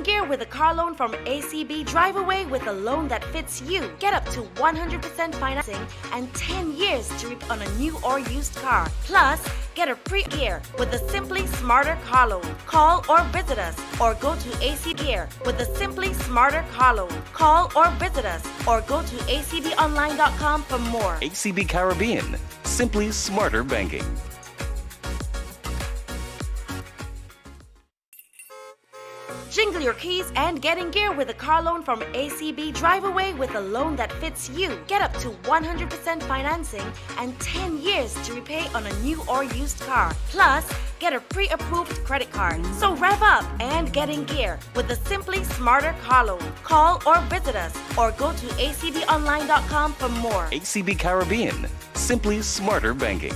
getting gear with a car loan from ACB. Drive away with a loan that fits you. Get up to 100% financing and 10 years to reap on a new or used car. Plus, get a pre-gear with a Simply Smarter car loan. Call or visit us or go to AC Gear with a Simply Smarter car loan. Call or visit us or go to acbonline.com for more. ACB Caribbean, simply smarter banking. Jingle your keys and get in gear with a car loan from ACB. Drive away with a loan that fits you. Get up to 100% financing and 10 years to repay on a new or used car. Plus, get a pre-approved credit card. So rev up and get in gear with a Simply Smarter car loan. Call or visit us or go to acbonline.com for more. ACB Caribbean, simply smarter banking.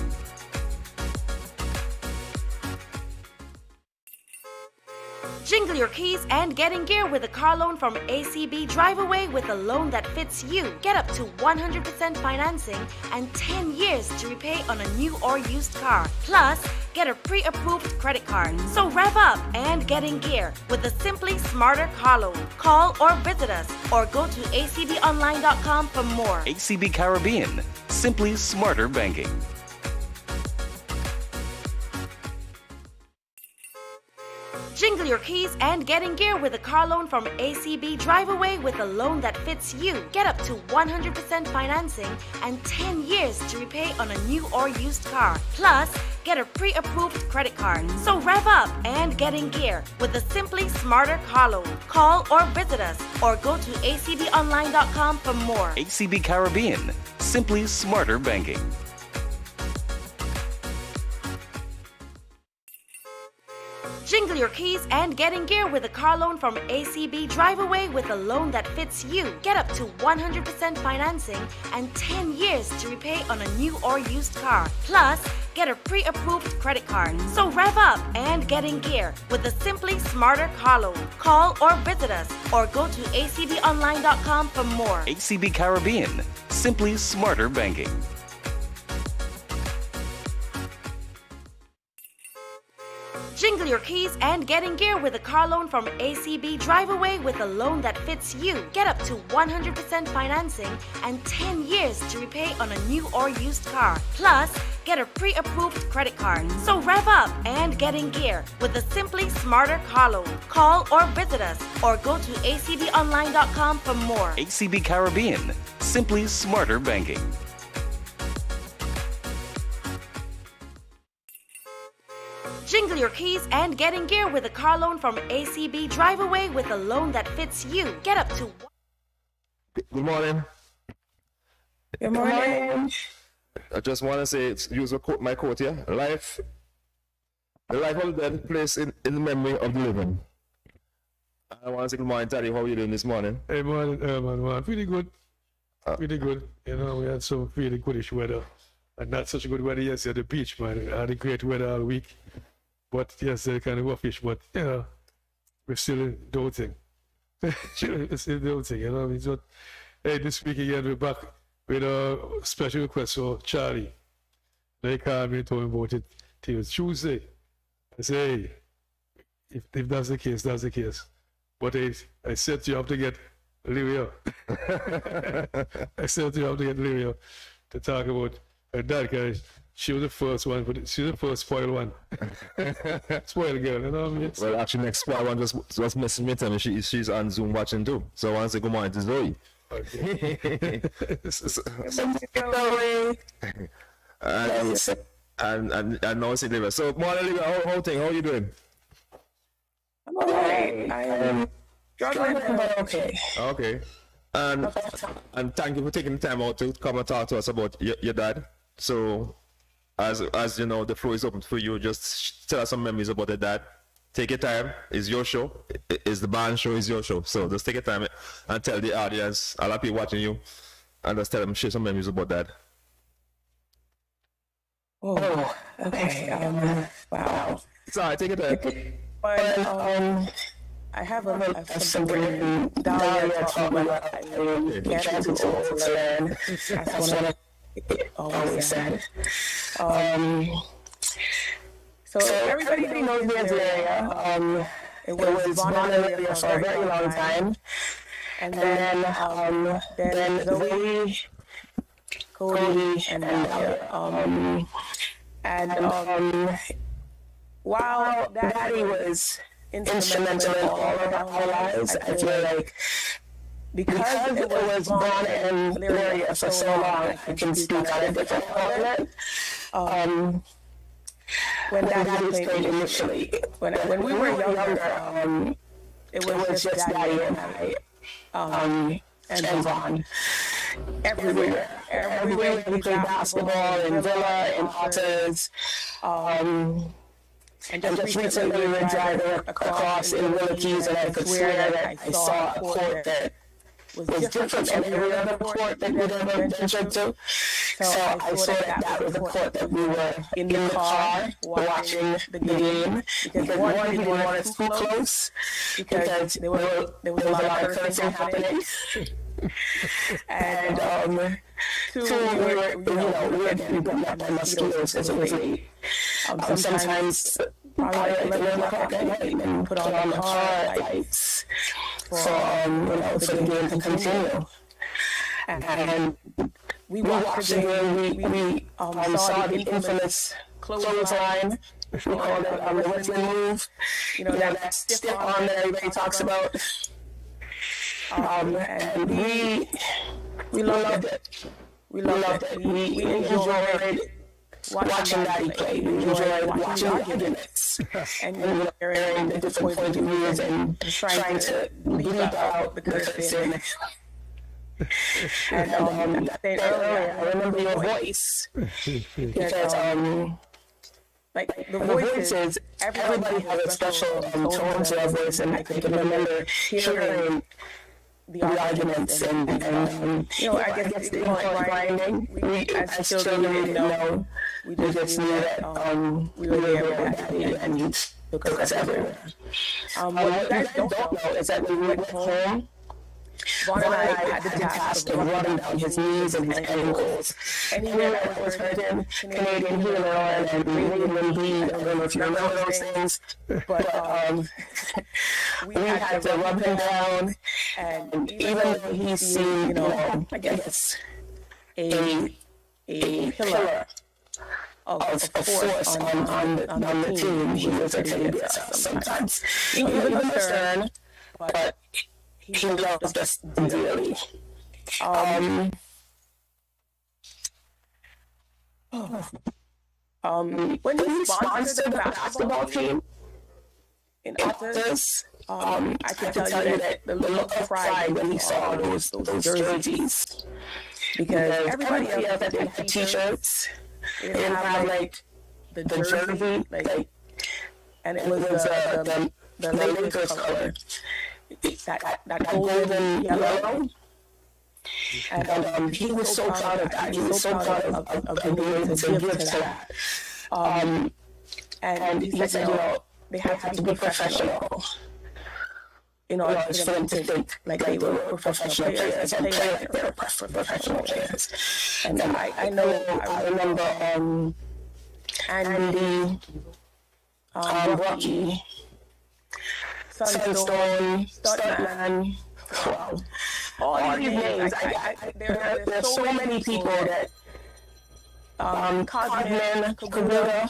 Jingle your keys and get in gear with a car loan from ACB. Drive away with a loan that fits you. Get up to 100% financing and 10 years to repay on a new or used car. Plus, get a pre-approved credit card. So rev up and get in gear with a Simply Smarter car loan. Call or visit us or go to acbonline.com for more. ACB Caribbean, simply smarter banking. Jingle your keys and get in gear with a car loan from ACB. Drive away with a loan that fits you. Get up to 100% financing and 10 years to repay on a new or used car. Plus, get a pre-approved credit card. So rev up and get in gear with a Simply Smarter car loan. Call or visit us or go to acbonline.com for more. ACB Caribbean, simply smarter banking. Jingle your keys and get in gear with a car loan from ACB. Drive away with a loan that fits you. Get up to 100% financing and 10 years to repay on a new or used car. Plus, get a pre-approved credit card. So rev up and get in gear with a Simply Smarter car loan. Call or visit us or go to acbonline.com for more. ACB Caribbean, simply smarter banking. Jingle your keys and get in gear with a car loan from ACB. Drive away with a loan that fits you. Get up to 100% financing and 10 years to repay on a new or used car. Plus, get a pre-approved credit card. So rev up and get in gear with a Simply Smarter car loan. Call or visit us or go to acbonline.com for more. ACB Caribbean, simply smarter banking. Jingle your keys and get in gear with a car loan from ACB. Drive away with a loan that fits you. Get up to... Good morning. Good morning. I just want to say, use my quote here. The life of the dead placed in the memory of the living. I want to say good morning, Daddy. How are you doing this morning? Hey, morning, man. Pretty good. Pretty good. You know, we had some really goodish weather. And not such a good weather yesterday at the beach, man. I had a great weather all week. But yesterday kind of roughish, but, you know, we're still doting. We're still doting, you know what I mean? So, hey, this week again, we're back with a special request for Charlie. They called me and told me about it. It was Tuesday. I said, hey, if that's the case, that's the case. But I said you have to get Lyria. I said you have to get Lyria to talk about her dad, because she was the first one, she was the first spoiled one. Spoiled girl, you know what I mean? Well, actually, next spoiled one just messaged me, tell me she's on Zoom watching too. So I want to say good morning to Zoe. Okay. and now see Lyria. So, morning, Lyria, how are you doing? I'm alright. I am struggling, but okay. Okay. And thank you for taking the time out to come and talk to us about your dad. So, as you know, the floor is open for you. Just tell us some memories about your dad. Take your time. It's your show. It's the band show. It's your show. So just take your time and tell the audience, a lot of people watching you, and just tell them, share some memories about dad. Oh, okay. Wow. It's alright. Take your time. But I have a something down taught me what I can't too old to learn. That's what I always said. So everybody knows me as Lyria. It was Vaughn and Lydia for a very long time. And then Zoe, Cody, and Lydia. While Daddy was instrumental in all of our lives, I feel like because it was Vaughn and Lydia for so long, I can speak on a different outlet. When Daddy played initially, when we were younger, it was just Daddy and I, and Vaughn. Everywhere we played basketball in Villa, in Altas, and just recently we were driving across in Willoughbys, and I could swear that I saw a court that was different than every other court that we'd ever ventured to. So I saw that was the court that we were in the car watching the game, because one, he didn't want us too close, because there was a lot of cursing happening. And two, we were getting bitten up by mosquitoes because it was late. Sometimes probably like 11 o'clock at night, and put on the car lights for for the game to continue. And we watched the game. We saw the infamous clothesline. We called it the wrestling move. That stiff arm that everybody talks about. And we loved it. We loved it. We enjoyed watching Daddy play. We enjoyed watching the arguments and hearing the different points of views and trying to bleep out the cursing. And I said earlier, I remember your voice, because like the voices, everybody has a special tone to their voice, and I can remember hearing the arguments and I guess it's like grinding. We as children didn't know. We just knew that we were there with Daddy, and he took us everywhere. What you guys don't know is that when we went home, Vaughn and I had the task of running down his knees and his ankles. Anywhere that was hurting, Canadian healing oil and Canadian bleed. I don't know if you remember those things, but we had to rub him down. And even though he seemed, I guess, a pillar of force on the team, he was a teddy bear sometimes. Even the stern, but he loved us dearly. When he sponsored the basketball team in Altas, I can tell you that the look of pride when he saw those jerseys, because everybody else that they had t-shirts, they didn't have like the jersey, like, and it was the Lakers color. That golden yellow, and he was so proud of that. He was so proud of being able to give to that. And he said, they had to be professional in order for them to think like they were professional players and play like they were professional players. And I remember Andy, Rocky, Sunstone, Stuntman, wow. All these names. There are so many people that Cosman, Kabuta.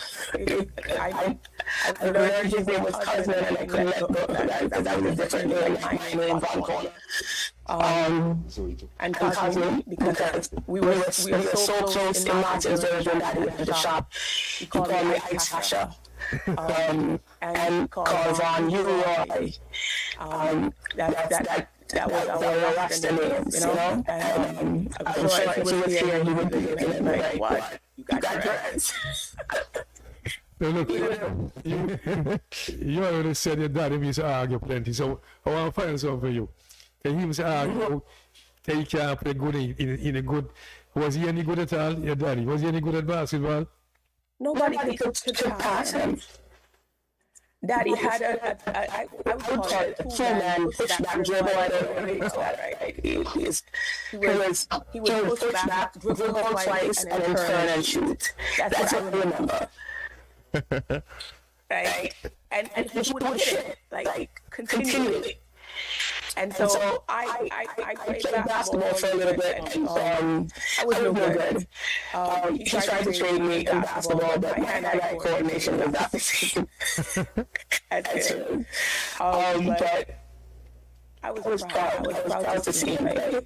I learned his name was Cosman, and I couldn't let go of that because that was a different name. My name Von Corner. And Cosman, because we were so close in Martinsville when Daddy went to the shop. He called me Ice Sasha. And called Von Uroy. That was our roster names, and I'm sure if he was here, he would be like, what? You got dreads. Now look, you already said your daddy used to argue plenty, so I want to find something for you. Can he used to argue, take care of the good in a good, was he any good at all, your daddy? Was he any good at basketball? Nobody could pass him. Daddy had I would call it a two-man push-back dribble. I don't know what you call that, right? He would push back, dribble twice, and then turn and shoot. That's what I remember. right? And he would hit it, like, continually. And so I played basketball for a little bit, and I was no good. He tried to train me in basketball, but my hand-eye coordination was not the same as him. But I was proud. I was proud to see him play.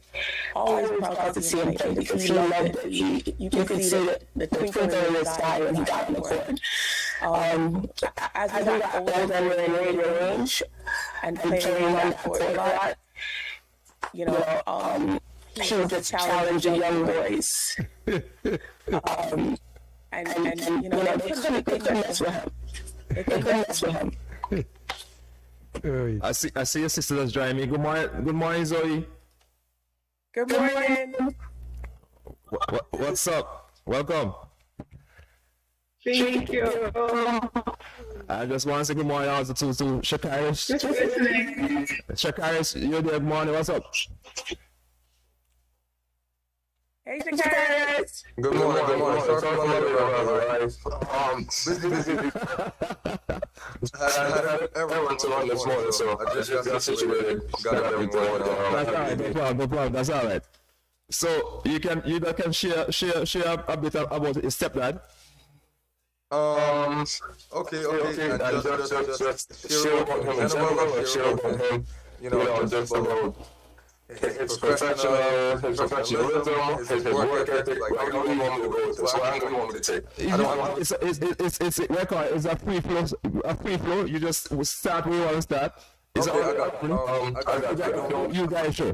Always proud to see him play because he loved it. You could see the twinkle in his eye when he got on the court. As we got older and we were in radio range and playing on that court a lot, you know, he would just challenge the young boys. And you know, they couldn't mess with him. They couldn't mess with him. I see your sister that's joining me. Good morning, Zoe. Good morning. What's up? Welcome. Thank you. I just want to say good morning also to Shakaris. Just listening. Shakaris, you're there. Good morning. What's up? Hey, Shakaris. Good morning. Sorry for the late busy. I had everyone to run this morning, so I just got situated, got everything going on. That's all right. No problem. That's all right. So you can share a bit about your stepdad. Okay. And just share about him in general, or share about him, you know, just about his professionalism, his work ethic. Like, how do you want me to go with this? How do you want me to take? It's record. It's a free flow. You just start where you want to start. Okay, I got you guys sure.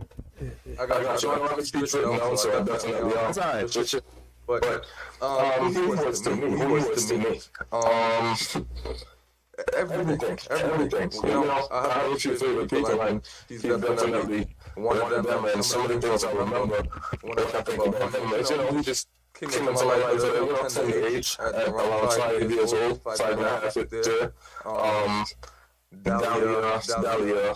I got you. I don't have to speak to it now, so I definitely That's all right. But who was to me? Everything. You know, I have a few favorite people, and he's definitely one of them. And some of the things I remember when I think about him is, you know, he just came into my life at a tender age, at around 5 years old, 5.5 there. Dahlia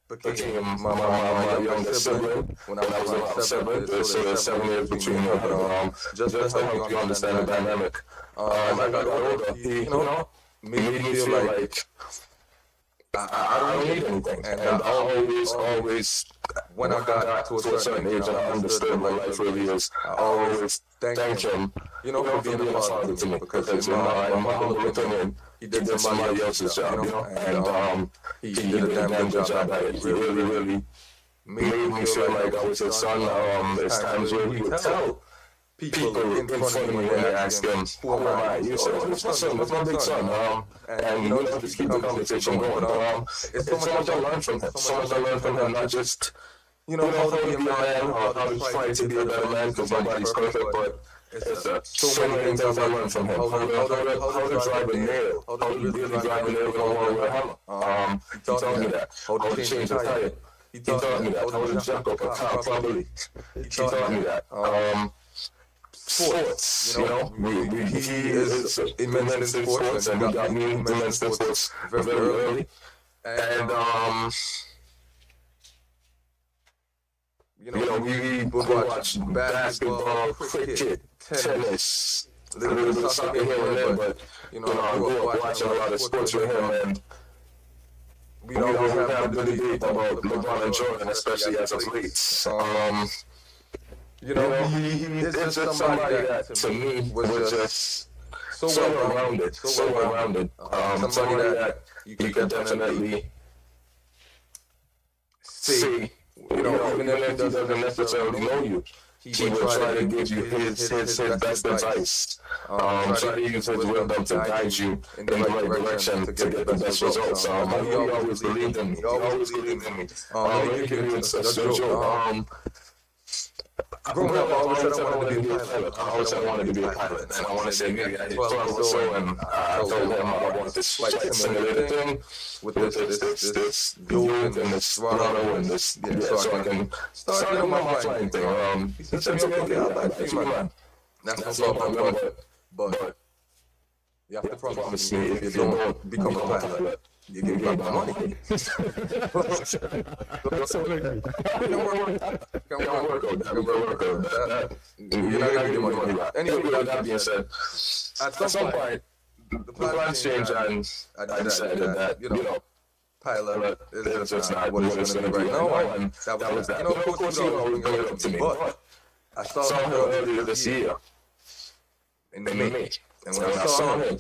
became my younger sibling when I was around 7, so there's 7 years between them. Just to help you understand the dynamic. As I got older, he, you know, made me feel like I don't need anything. And I always, when I got to a certain age and I understood what life really is, I always thank him, you know, for being a father to me. Because in my humble opinion, he did somebody else's job, you know, and he did a damn good job at it. He really made me feel like I was his son. There's times where he would tell people in front of me when they ask him, who am I? You say, oh, it's my son, it's my big son. And you know, just keep the conversation going. It's so much I learned from him. So much I learned from him, not just, you know, how to be a man or how to fight to be a better man, because nobody's perfect, but so many things I've learned from him. How to drive a nail, how to really drive a nail with a hammer. He taught me that. How to change a tire. He taught me that. How to jack up a car properly. He taught me that. Sports, you know, he is immense in sports, and he got me immense in sports very early. And you know, we would watch basketball, cricket, tennis, a little bit of soccer here and there, but you know, I grew up watching a lot of sports with him, and we always have a good debate about LeBron and Jordan, especially as of late. You know, he is just somebody that to me was just so well-rounded. Somebody that you can definitely see, you know, even if he doesn't necessarily know you, he will try to give you his best advice. Try to use his wisdom to guide you in the right direction to get the best results. He always believed in me. Let me give you a joke. Growing up, I always said I wanted to be a pilot. And I wanted to say, maybe I hit 12 or so, and I told him I want this flight simulator thing with this globe and this throttle and this, so I can start doing my flying thing. He said, okay, I'll buy it, man. That's no problem, but you have to promise me if you don't become a pilot, you give me my money. Can work out. You're not gonna get money back. Anyway, with that being said, at some point, the plans changed, and I decided that, pilot is just not what it's going to be right now, and that was that. Coach, always bring it up to me, but I saw him earlier this year in May, and when I saw him,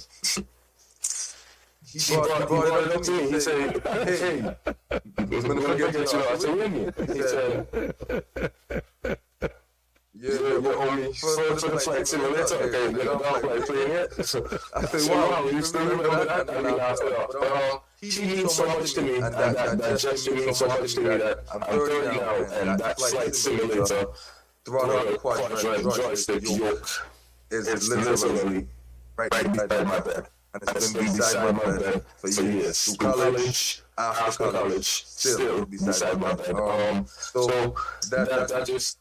he brought it up to me. He said, "Hey, I'm going to get you out to win me." He said, "You owe me for the flight simulator. Okay, you're not playing it." So I said, "Wow, you still remember that?" And we laughed it off. But he means so much to me, and that gesture means so much to me that I'm 30 now, and that flight simulator, throttle, quadrant, joystick, yoke is literally right beside my bed. And it's been beside my bed for years. Through college, after college, still beside my bed. So that just,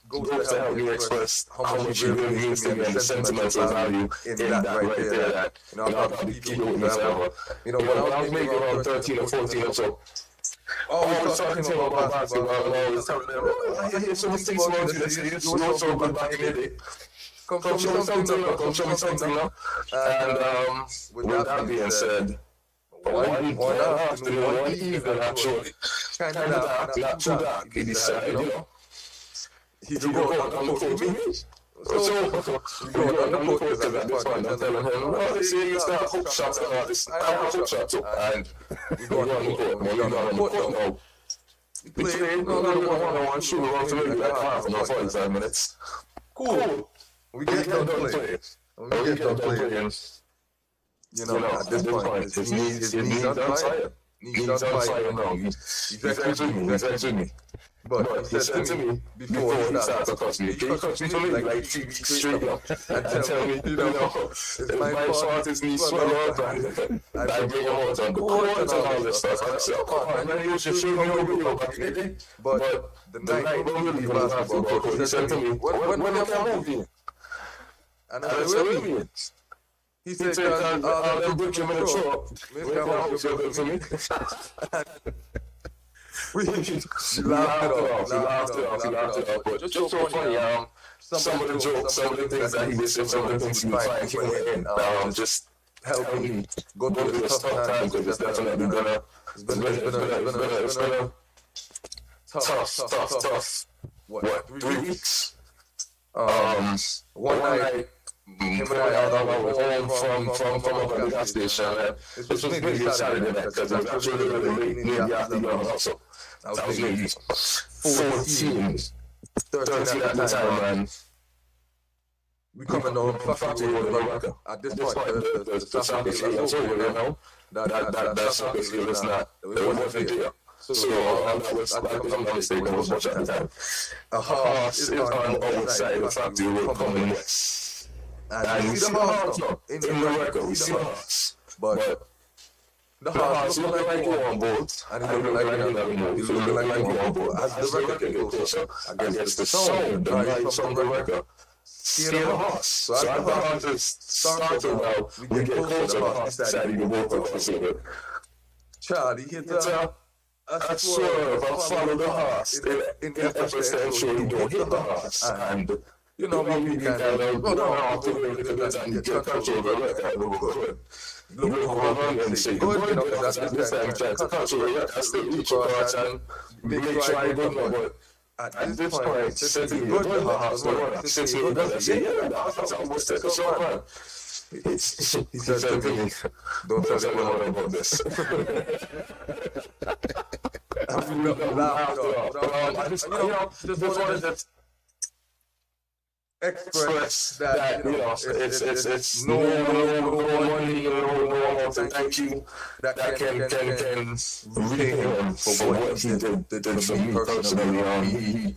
goes to help me express how much it really means to me and the sentimental value in that right there. That, I'll probably keep it with me forever. When I was maybe around 13 or 14 or so, I was talking to him about basketball, and I was telling him, I hear so many things about you that you used to know so good back in the day. Come show me something now. And with that being said, one afternoon, one evening actually, kind of dark, not too dark, he decided, he could go on the court with me. So, you go on the court because at this point I'm telling him, well, they say you start hook shots and all this. I have hook shots too. And we go on the court. When we go on the court now, we play a little one-on-one shoot around to maybe like half an hour, 45 minutes. Cool. We get done playing. When we get done playing, at this point, his knees on fire. Knees on fire now. He's vexed with me. But he said to me before he started to touch me, he touched me like 3 weeks straight now and tell me, it's my fault, his knee swell up, and I bring him out on the court and all this stuff. And I said, come on, man, you should show me how we go back in the day. But the night when we leave the basketball court, he said to me, when you come out here? And I said, what do you mean? He said, I'll let you in the throw. Maybe I want you to for me. We laughed it off, but just so funny, some of the jokes, some of the things that he would say, some of the things he would find humor in, just helping me go through this tough time, because it's definitely it's been a tough, 3 weeks? One night, him and I are home from up at the gas station, and this was maybe a Saturday night, because it was actually really late in the afternoon also. I was maybe 14, 13 at the time, and we coming on the factory road in America. At this point, the soccer field is over, that soccer field is not, it wasn't there. So, that was, if I'm not mistaken, was much at the time. A horse is on our side of the factory road coming west. And we see the horse now, in the record, we see the horse. But the horse look like you're on board, and it look like you're not moving. It look like you're on board. As the record gets closer, against the sound, the light from the record, see the horse. So as the horse is started now, we get closer, the horse decided to walk up us a bit. Charlie hit a swerve and follow the horse in efforts to ensure you don't hit the horse. And we kind of go down to the bit and get control of the record. Look over and say, good, that's this time trying to control the record, still reach across and make sure I go now. But at this point, since he good, the horse don't run up. Since he good, I say, yeah, the horse almost take a short run. He said to me, don't tell anyone about this. And we laughed off. I just wanted to express that, it's no money, no amount of thank you that can repay him for what he did for me personally.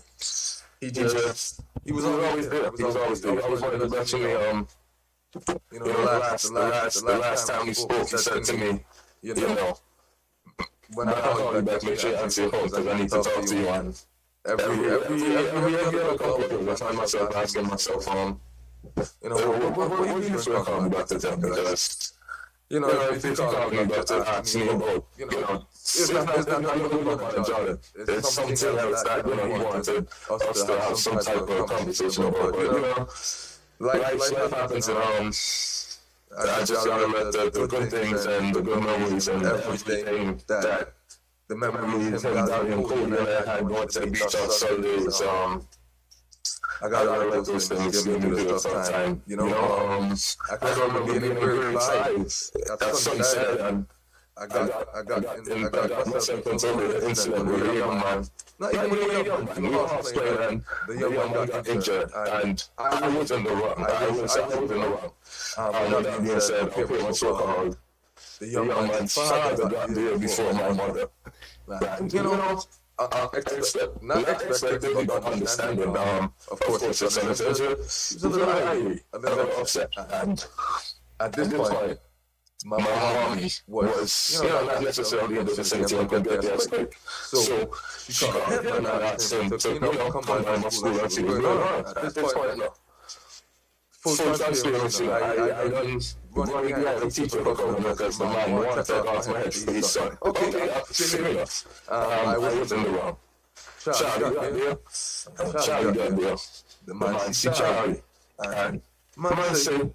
He was always there. He was always there. I was one of the best for me. The last time we spoke, he said to me, when I call you back, make sure you answer your phone, because I need to talk to you. And every other couple of days, I find myself asking myself, what are you doing calling me back to tell me? Because, if you call me back to ask me about, it's not even about Jordan. It's something else that, he wanted us to have some type of conversation about. But, life happens, and I just remember the good things and the good memories and everything that the memories of him down in Kobe and I had going to the beach on Sundays. I gotta let those things give me the tough time. You know, I can remember being very excited at sunset and I got myself into the incident with a young man. Not even a young man, we were half playing and the young man got injured and I was in the wrong. I was in the wrong. That being said, okay, what's so called? The young man's father got there before my mother. And, you know, not expected, but understanding. Of course, it's a senator. He's a little angry, a little upset. And at this point, my mom was, not necessarily in the vicinity and could get there quick. So she called him and I asked him to, come by my school and see what's going on. At this point, no. Full transparency, I done run behind the teacher for coming because the man wanted to off my head for his son. Okay, fair enough. I was in the wrong. Charlie got there. The man see Charlie. And man said,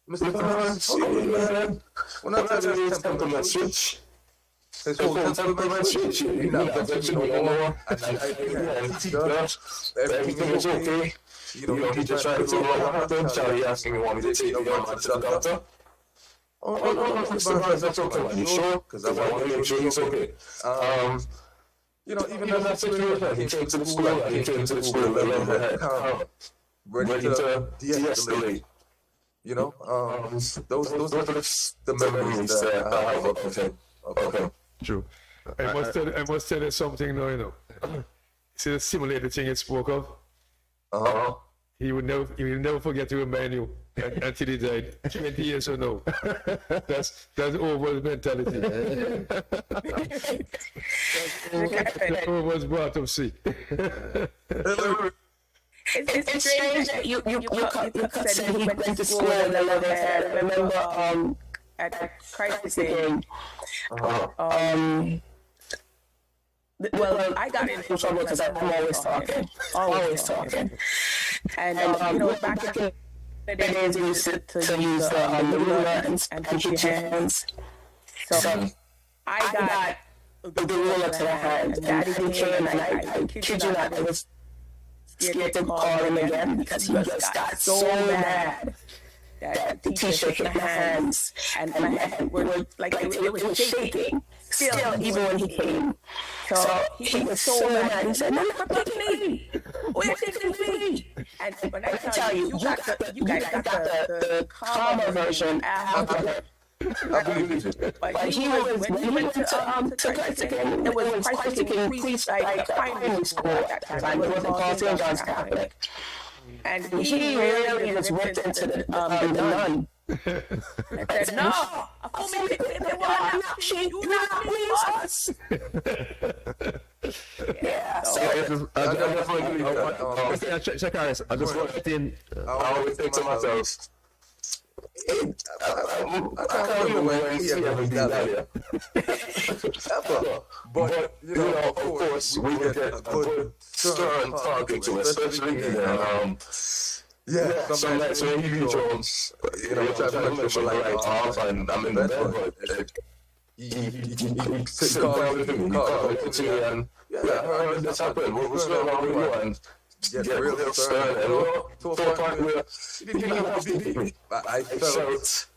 Mr. Barnes, man, when I tell you his temperament switch, his whole temperament switch, you're not vexing me no more. And everything is okay. You know, he just tried to tell me what happened. Charlie asking me, want me to take the young man to the doctor? Oh, no, Mr. Barnes, that's okay. Are you sure? Because I want to make sure he's okay. Even in that situation, he came to the school with a level head, calm, ready to de-escalate. Those are the memories that I have of him. Okay. True. I must tell you something now, See the simulated thing it spoke of? He will never forget to remind you until he died 20 years from now. That's Orwell's mentality. That's Orwell's brought up sick. It's strange that you said he went to school with a level head. I remember at crisis game. Well, I got into trouble because I'm always talking. And back in the days, we used to use the ruler and put your hands. So I got the ruler to the hand. Daddy came and I kid you not, I was scared to call him again because he just got so mad that the teacher hit my hands and my hand were like it was shaking. Still, even when he came. So he was so mad. He said, "No, take me. Where take me?" And when I tell you, you guys got the calmer version after. But he was when he went to Mexican. It was Mexican priest, like primary school at that time. It wasn't called St. John's Catholic. And he really just ripped into the nun. I said, no, you not please us. Yeah, so I definitely believe that. Check out this. I just want to think, I always think to myself, I can't remember when he ever beat that. But, of course, we get a good stern talking to, especially some nights when he Jones, try to make sure my light off and I'm in bed, but he sits down with me, called to me and, I heard this happen, what was going on with you, and get real stern, and to a point where he didn't even have to beat me. I felt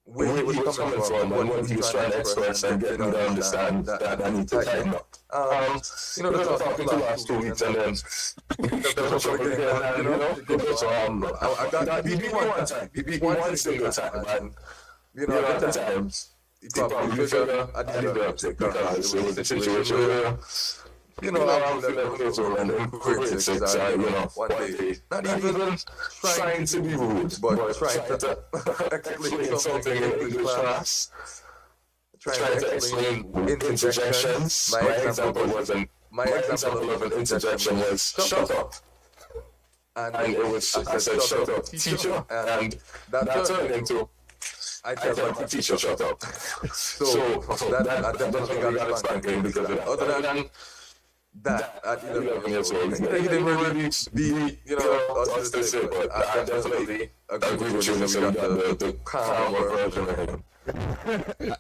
where he was coming from and what he was trying to express and get me to understand that I need to tighten up. They were talking the last 2 weeks and then there was a again, and so I got beat me one single time, and at the time he probably figured I did the uptick because it was a situation where I was in that close around in grade 6, one day, not even trying to be rude, but trying to explain something in English class, trying to explain interjections. My example of an interjection was, shut up. And it was, I said, shut up, teacher, and that turned into, I tell my teacher, shut up. So that I definitely got a spanking because other than that at 11 years old. He didn't really be, autistic, but I definitely agree with you, Mr. We got the calmer version of him.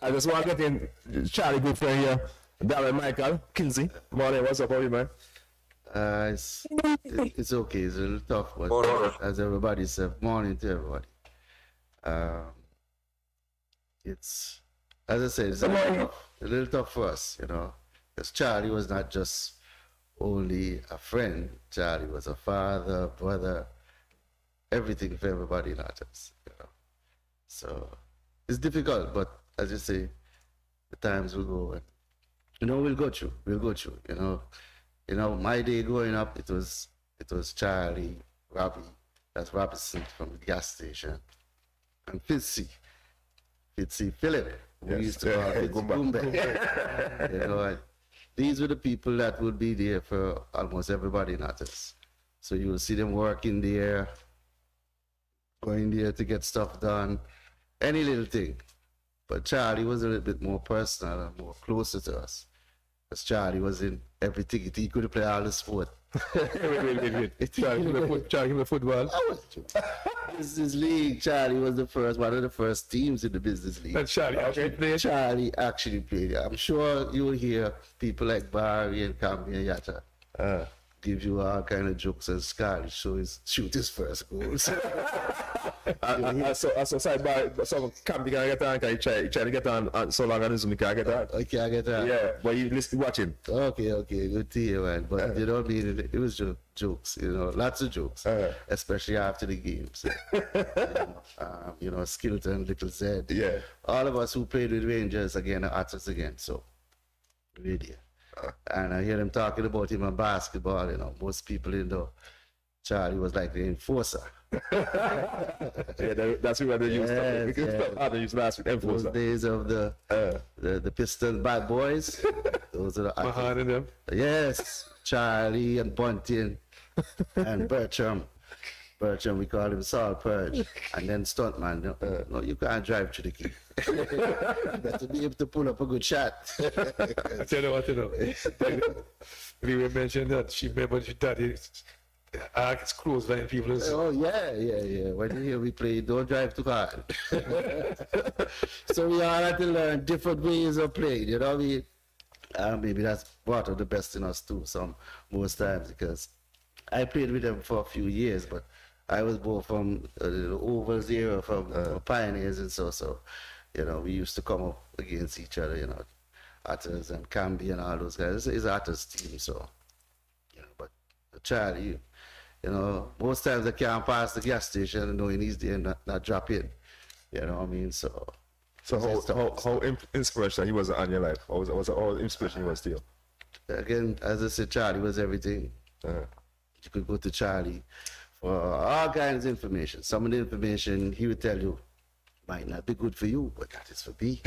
I just want to get in Charlie, good friend here. Darren Michael, Kinsey. Morning, what's up, how are you, man? It's okay. It's a little tough, but as everybody said, morning to everybody. It's, as I said, it's a little tough for us, because Charlie was not just only a friend. Charlie was a father, brother, everything for everybody, not us, So it's difficult, but as you say, the times will go, and we'll go through. My day growing up, it was Charlie, Robbie, that's Robinson from the gas station, and Fitzy Philip, we used to call Fitzy Gumbe. These were the people that would be there for almost everybody, not us. So you will see them working there, going there to get stuff done, any little thing. But Charlie was a little bit more personal and more closer to us. Because Charlie was in everything. He could play all the sport. wait. Charlie the football. Business league. Charlie was one of the first teams in the business league. And Charlie actually played. Charlie actually played. I'm sure you will hear people like Barry and Camby and Yatta give you all kind of jokes and scars. So shoot his first goals. I saw sidebar, so Camby can get on, can try to get on so long on Zoom, can get on. I can't get on. Yeah, but you listen, watching. Okay, good to hear, man. But you know what I mean? It was just jokes, lots of jokes, especially after the games. Skilton, Little Z. Yeah. All of us who played with Rangers again are artists again, so really. And I hear them talking about him in basketball, most people know Charlie was like the enforcer. That's what they used to use last week. Those days of the Piston bad boys. Those are the Mahan and them. Yes, Charlie and Bunting and Bertram. Bertram, we call him Saul Purge. And then Stuntman. No, you can't drive to the key. You got to be able to pull up a good shot. I tell you what, we were mentioning that she remembered she daddy it's close line people. Oh yeah. When you hear we play, don't drive too hard. So we all had to learn different ways of playing, maybe that's part of the best in us too, most times, because I played with them for a few years, but I was more from the Ovals era, from Pioneers, and so we used to come up against each other, Otters and Camby and all those guys. It's Otters team, so but Charlie, most times I can't pass the gas station knowing he's there and not drop in. You know what I mean? So how inspirational he was on your life? How inspiration he was to you? Again, as I said, Charlie was everything. You could go to Charlie for all kinds of information. Some of the information he would tell you might not be good for you, but that is for me.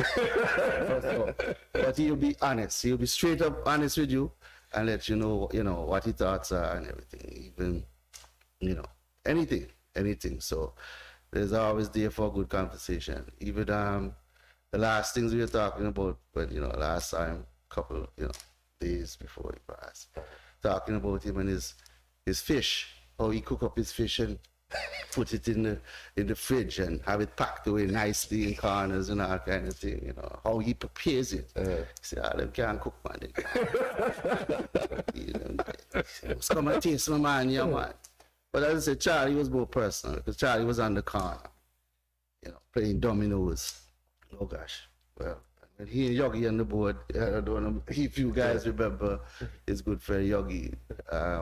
But he'll be honest. He'll be straight up honest with you and let you know, what his thoughts are and everything. Even, anything. So there's always there for a good conversation. Even the last things we were talking about, but last time, couple, days before he passed, talking about him and his fish, how he cook up his fish and put it in the fridge and have it packed away nicely in corners and all kind of thing, how he prepares it. Say, them can't cook, man. Just come and taste my man, yeah, man. But as I said, Charlie was more personal, because Charlie was on the corner, playing dominoes. Oh gosh, well, when he and Yogi on the board, I don't know if you guys remember his good friend Yogi,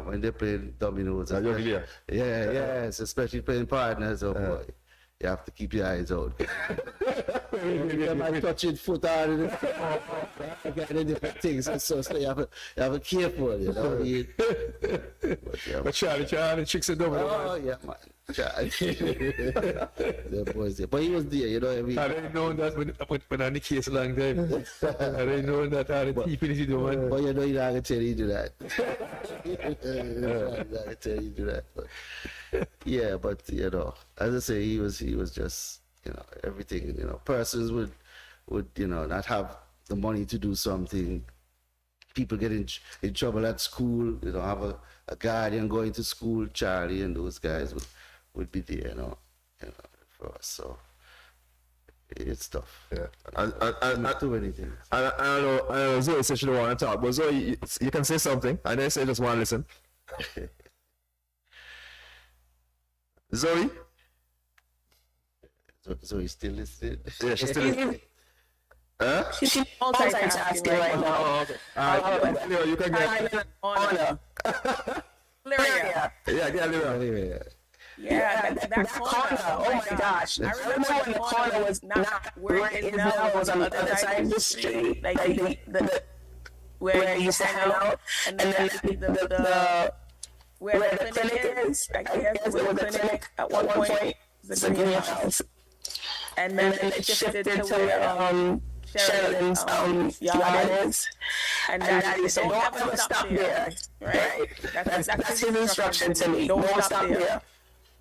when they played dominoes. Yogi, yeah. Yes, especially playing partners, boy. You have to keep your eyes out. You might touch your foot out of the different things, so you have to be careful, But Charlie chicks and domino. Oh, yeah, man. Charlie. The boys there. But he was there, I didn't know that when I Nicky is a long time. I didn't know that I had a deep in the man. But you're not going to tell you to do that. I'm not going to tell you to do that. But, yeah, but, as I say, he was just, everything, persons would, not have the money to do something people get in trouble at school. You know, have a guardian going to school. Charlie and those guys would be there, you know, for us. So it's tough. Yeah. And Not do anything. I know Zoe said she don't want to talk, but Zoe, you can say something. I know you say just want to listen. Zoe? Zoe still listening? Yeah, she's still listening. Huh? She's multitasking right now. Oh, okay. Leo, you can get Honor. Lyria. Yeah, get Leo. Anyway, Yeah, that corner. Oh my gosh. I remember when the corner was not where it is now. It was on the other side of the street. Like the where you used to hang out. And then the where the clinic is. I guess it was a clinic at one point. The greenhouse. And then it shifted to where Sherilyn's yard is. And Daddy said, don't ever stop there. Right? That's his instruction to me. Don't stop there.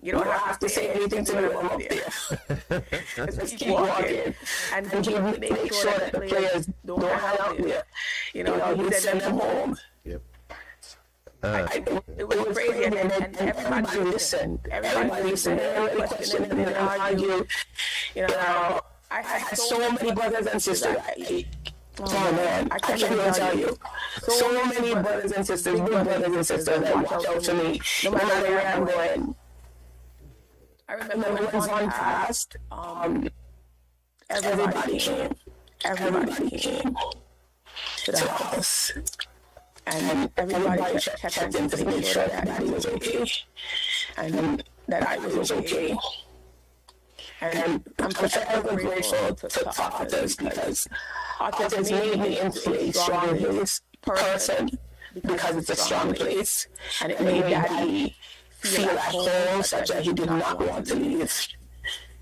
You don't have to say anything to me when I'm up there. Just keep walking. And he would make sure that the players don't hang out there. You know, he would send them home. yep. It was crazy, and everybody listened. Everybody listened. Everybody questioned and then argued. You know, I had so many brothers and sisters. Oh man, I can't even tell you. So many brothers and sisters, good brothers and sisters that watch out for me, no matter where I'm going. I remember when one passed, everybody came to the house. And everybody checked in to make sure that Daddy was okay. And that I was okay. And I'm forever grateful to Otters because Otters made me into a strong person because it's a strong place. And it made Daddy feel at home such that he did not want to leave.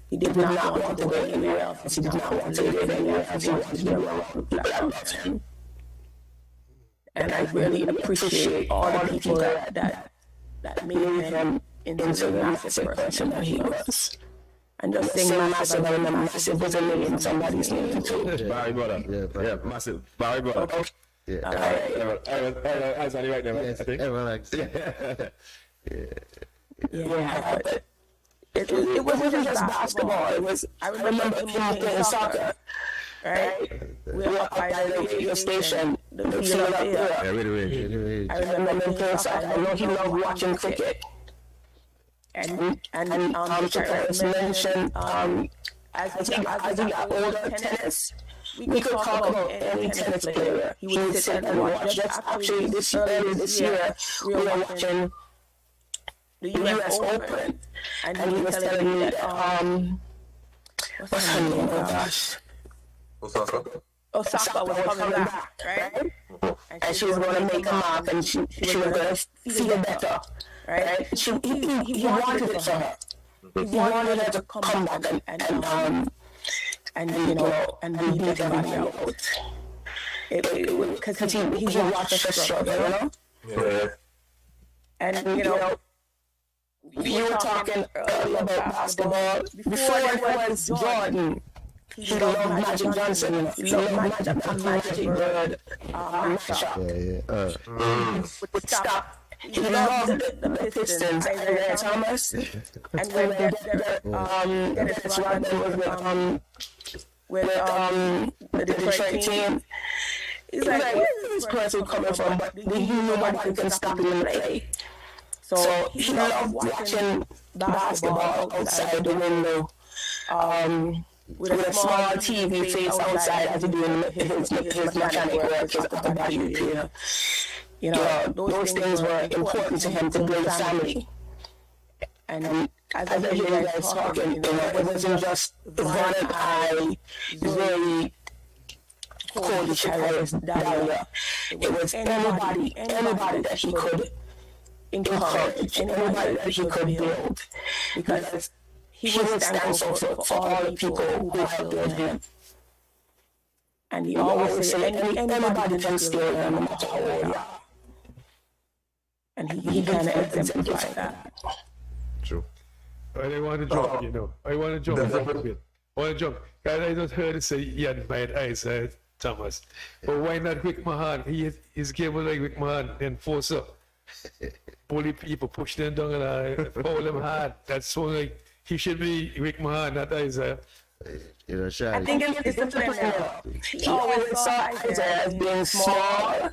He did not want to go anywhere else. He did not want to live anywhere else. He wanted to be around people that loved him. And I really appreciate all the people that made him into the massive person that he was. And just saying massive, I remember massive was a name in somebody's name too. Barry brother. Yeah, massive. Barry brother. Okay. Yeah. Eyes on you right now, I think. Yeah, but it wasn't just basketball. It was, I remember him playing soccer. Right? We were up by the radio station, the field up there. Yeah, really. I remember him playing soccer. I know he loved watching cricket. And Charles mentioned, as he got older, tennis. We could talk about any tennis player. He would sit and watch. Just actually this year, we were watching the U.S. Open. And he was telling me that, what's her name? Oh gosh. Osaka was coming back, right? And she was going to make a mark, and she was going to feel better, right? He wanted it for her. He wanted her to come back and you know, and beat everybody out. Because he watched her struggle, you know? Yeah. And, you know, you were talking earlier about basketball. Before it was Jordan. He loved Magic Johnson. He loved Magic Bird. Would stop. He loved the Pistons. Isaiah Thomas. And when Dennis Rodman was with the Detroit team, he's like, where is this person coming from? But he knew nobody can stop him and play. So he loved watching basketball outside the window. With a small TV face outside as he doing his mechanic work, his upper body repair. You know, those things were important to him to build a family. And as I hear you guys talking, you know, it wasn't just Yvonne and I, Zoe, Cody, Harris, Dahlia. It was anybody that he could encourage, anybody that he could build. Because he would stand for all the people who helped him. And he always said, anybody can steal him no matter how old you are. And he kind of exemplified that. True. I want to jump, you know. I want to jump a bit. I want to jump. I just heard it say he had bad eyesight. Thomas. But why not Rick Mahan? He's capable like Rick Mahan, enforcer. Bully people, push them down and foul them hard. That's so like he should be Rick Mahan, not Isaiah. You know, shy. I think it's the player. He always saw Isaiah as being small,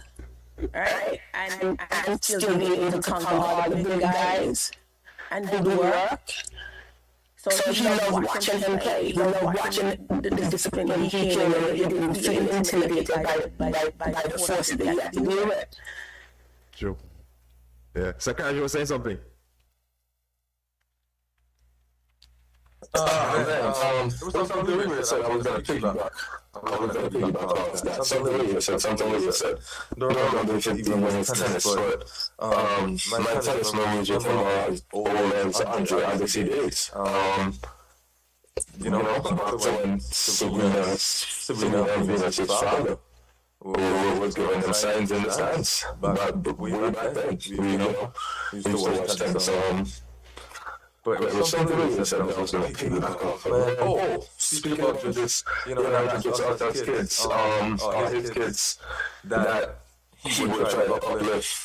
right? And still being able to conquer all the big guys and do work. So he loved watching him play. He loved watching the discipline that he came in. He didn't feel intimidated by the forces that he had to deal with. True. Yeah. So, Kyle, you were saying something? There was something Lydia said I was going to piggyback. Off that. Something Lydia said. Don't remember if it even was tennis, but my tennis memories are from old as Andre Agassi days. You know, when Sabrina and Venus' father was giving them signs in the stands. But way back then, we used to watch tennis. But it was something Lydia said I was going to piggyback off. Oh, speaking of just, not just us as kids, or his kids, that he would try to uplift.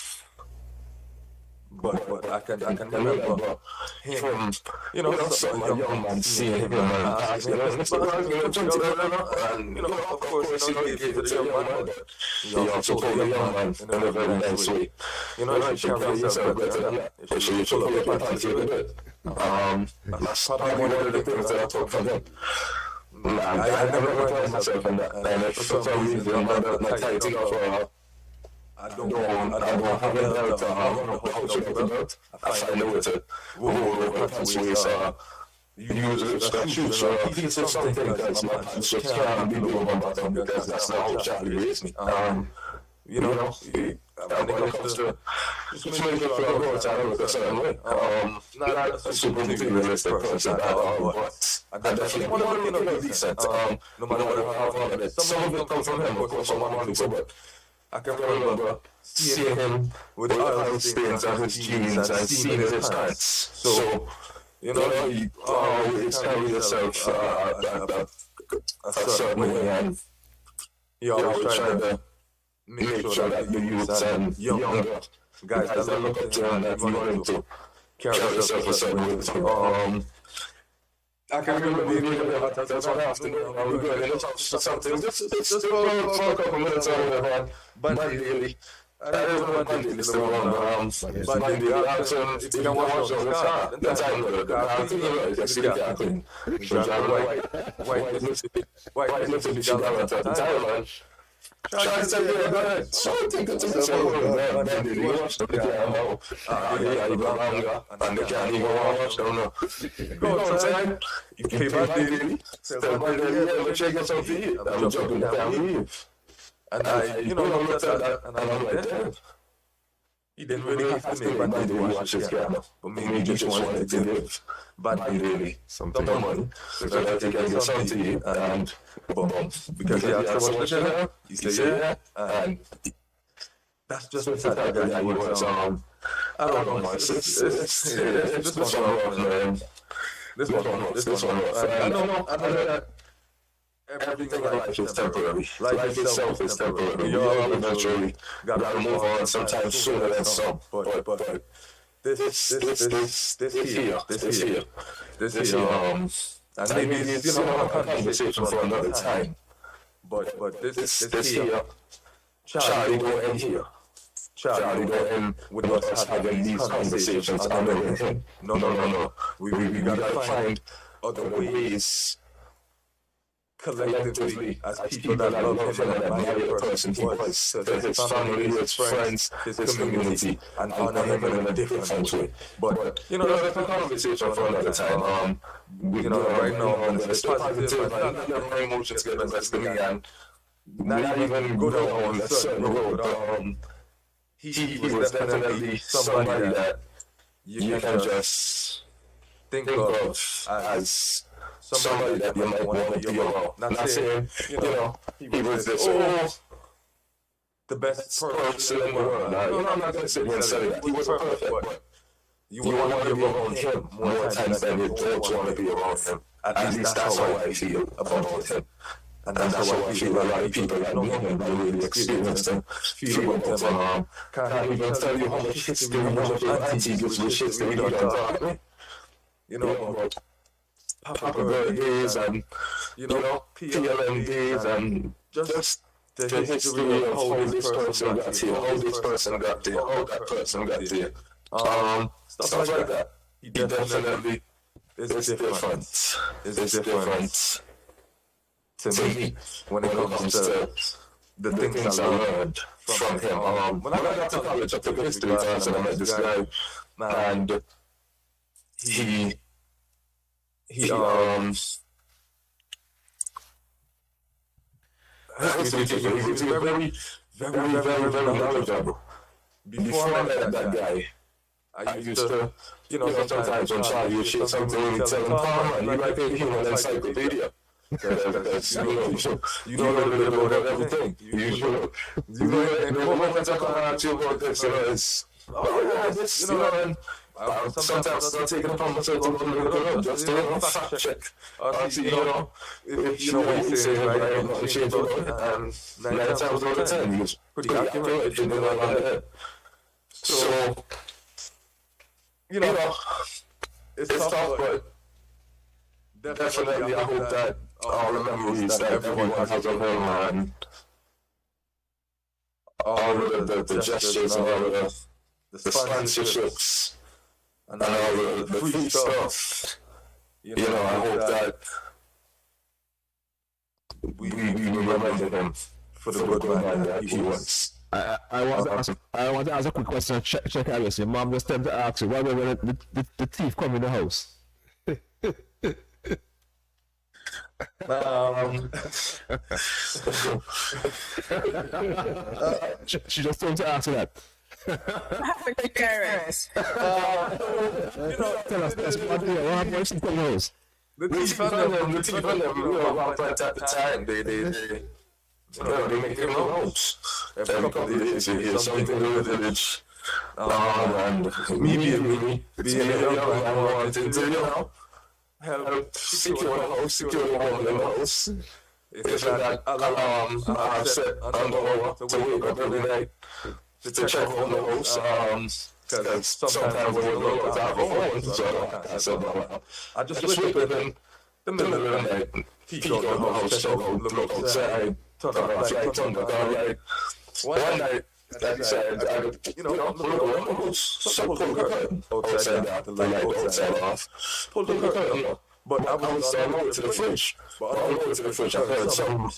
But I can remember him, a young man seeing him and asking him, and, of course, he gave it to the young man, but he also told the young man in a very nice way. You should carry yourself better than that. You should pull up your pants a little bit. That's probably one of the things that I took from him. I never recognised myself in that, and if for some reason my tighting up I don't have a belt or I don't know how to get a belt. I find a way to roll my pants waist or use a shoes. So he thinks it's something because my pants just can't be below my bottom because that's not how Charlie raised me. When it comes to just making sure I go outside and look a certain way. Not a super materialistic person at all, but I definitely want to look decent. No matter what I have, some of it comes from him, of course, from my mom, but I can remember seeing him with oil stains on his jeans and seeing his pants. So, he always carried himself a certain way, and he always tried to make sure that the youths and younger guys that look up to him, that you want him to carry himself a certain way. I can remember being really about that one afternoon. I was going to talk something. Just for a couple minutes on the Bundy daily. Bundy is the one. Bundy, the action, if you can watch on the car, that's how you look. I think you see the car clean. White little bit at the time. Try to tell you about it. So I think it's a man. Bundy, you watch the car. You go longer, and the car, you go watch. Don't know. Go outside. You came back daily, tell Bundy, let me check yourself to eat. I'm jumping down and leave. And I, looked at that, and I'm like, damn. He didn't really have to make Bundy watch his camera. But maybe he just wanted to give Bundy really some money. So that they can get something to eat, and boom. Because he asked about the dinner, he said, yeah, and that's just the type of guy he was. I don't know, man. It's just one rough, man. This one rough. I know that everything in life is temporary. Life itself is temporary. You all eventually gotta move on sometimes sooner than some. But this here, and maybe it's, a conversation for another time. But this here, Charlie don't end here. Charlie don't end with us having these conversations honoring him. No. We gotta find other ways collectively as people that love him and admire the person he was, to his family, his friends, his community, and honor him in a different way. But, that's a conversation for another time. Right now, I'm going to stay positive and not let my emotions get the best of me and not even go down a certain road. He was definitely somebody that you can just think of as somebody that you might want to be around. Not saying, he was this, the best person in the world. No, I'm not going to sit here and say that. He was perfect, but you want to be around him more times than you don't want to be around him. At least that's how I feel about him. And that's how I feel a lot of people like me and really experience them, feel about them, can't even tell you how much history we have of Antiguous, which history we don't talk, you know, about Papa days and, you know, PLM days and just the history of how this person got here, how this person got there, how that person got there. Stuff like that. He definitely is different. It's different to me when it comes to the things I learned from him. When I got to college, I took a history class and I met this guy, and he was very knowledgeable. Before I met that guy, I used to, you know, sometimes when Charlie would share something, he'd tell him, "Palmer, you like a human encyclopedia." You know a little bit about everything. You know, and the moment I come out to you about this, you know, it's, oh yeah, this, you know, and sometimes I'll take it upon myself to look it up, just to fact check. See, you know, if you know what you say, right, I'm not ashamed of it, and 9 times out of 10, he was pretty accurate, if you know what I mean. So, you know, it's tough, but definitely I hope that all the memories that everyone has of him and all the gestures and all the sponsorships and all the free stuff, you know, I hope that we remember him for the good man that he was. I want to ask a quick question. Check Alice. Your mom just tend to ask you, why were the thief come in the house? She just told to ask you that. African parents. You know, tell us, what happened when she come in the house? The thief and them, you know, one point at the time, they make him house. Every couple of days, you hear something in the village. And me being young, I wanted to, you know, help secure the house, secure the woman in the house. It's that alarm I have set on the hour to wake up every night to check on the house. Because sometimes when we go out of home, so I said, I just wake up in the middle of the night, peek out the house, check out, look outside, turn on the light, turn the car light. One night, I decided, you know, look around the house, so pull the curtain outside, the light outside off, pull the curtain up. But I was on the way to the fridge. But on the way to the fridge, I heard someone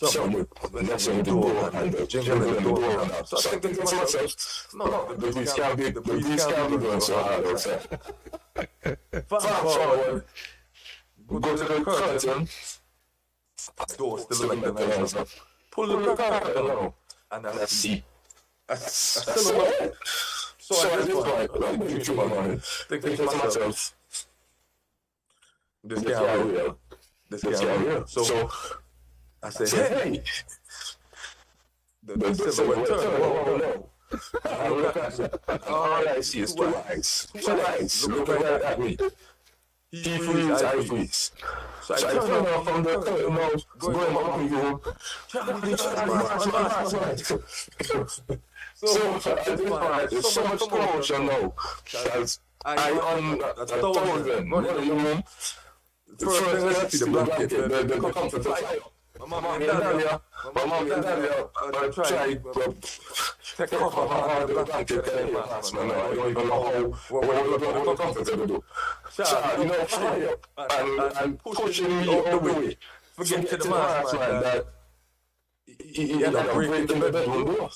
messing with the door and jingling the door handle. So I'm thinking to myself, no, the breeze can't be going so hard outside. Fast forward, go to the curtain, door still like the night up. Pull the curtain out, and I see. I still know. So I just like, you through my mind, thinking to myself, this can't be real. This can't be real. So I said, hey, the silhouette turned. Whoa. I look at it. All I see is two eyes. Two eyes looking right at me. He freezes, I freeze. So I turn off from the curtain, going in my room. Charlie. So at this point, there's so much commotion now. As I on 1,000, one in the room. The first thing I see the blanket, the comforter fly up. My mom and daddy try to take off my hand, the blanket, I don't even know what the comforter will do. So, you know, fly up and pushing me out the way. Forget to the mask, man, that he ended up breaking the bedroom door.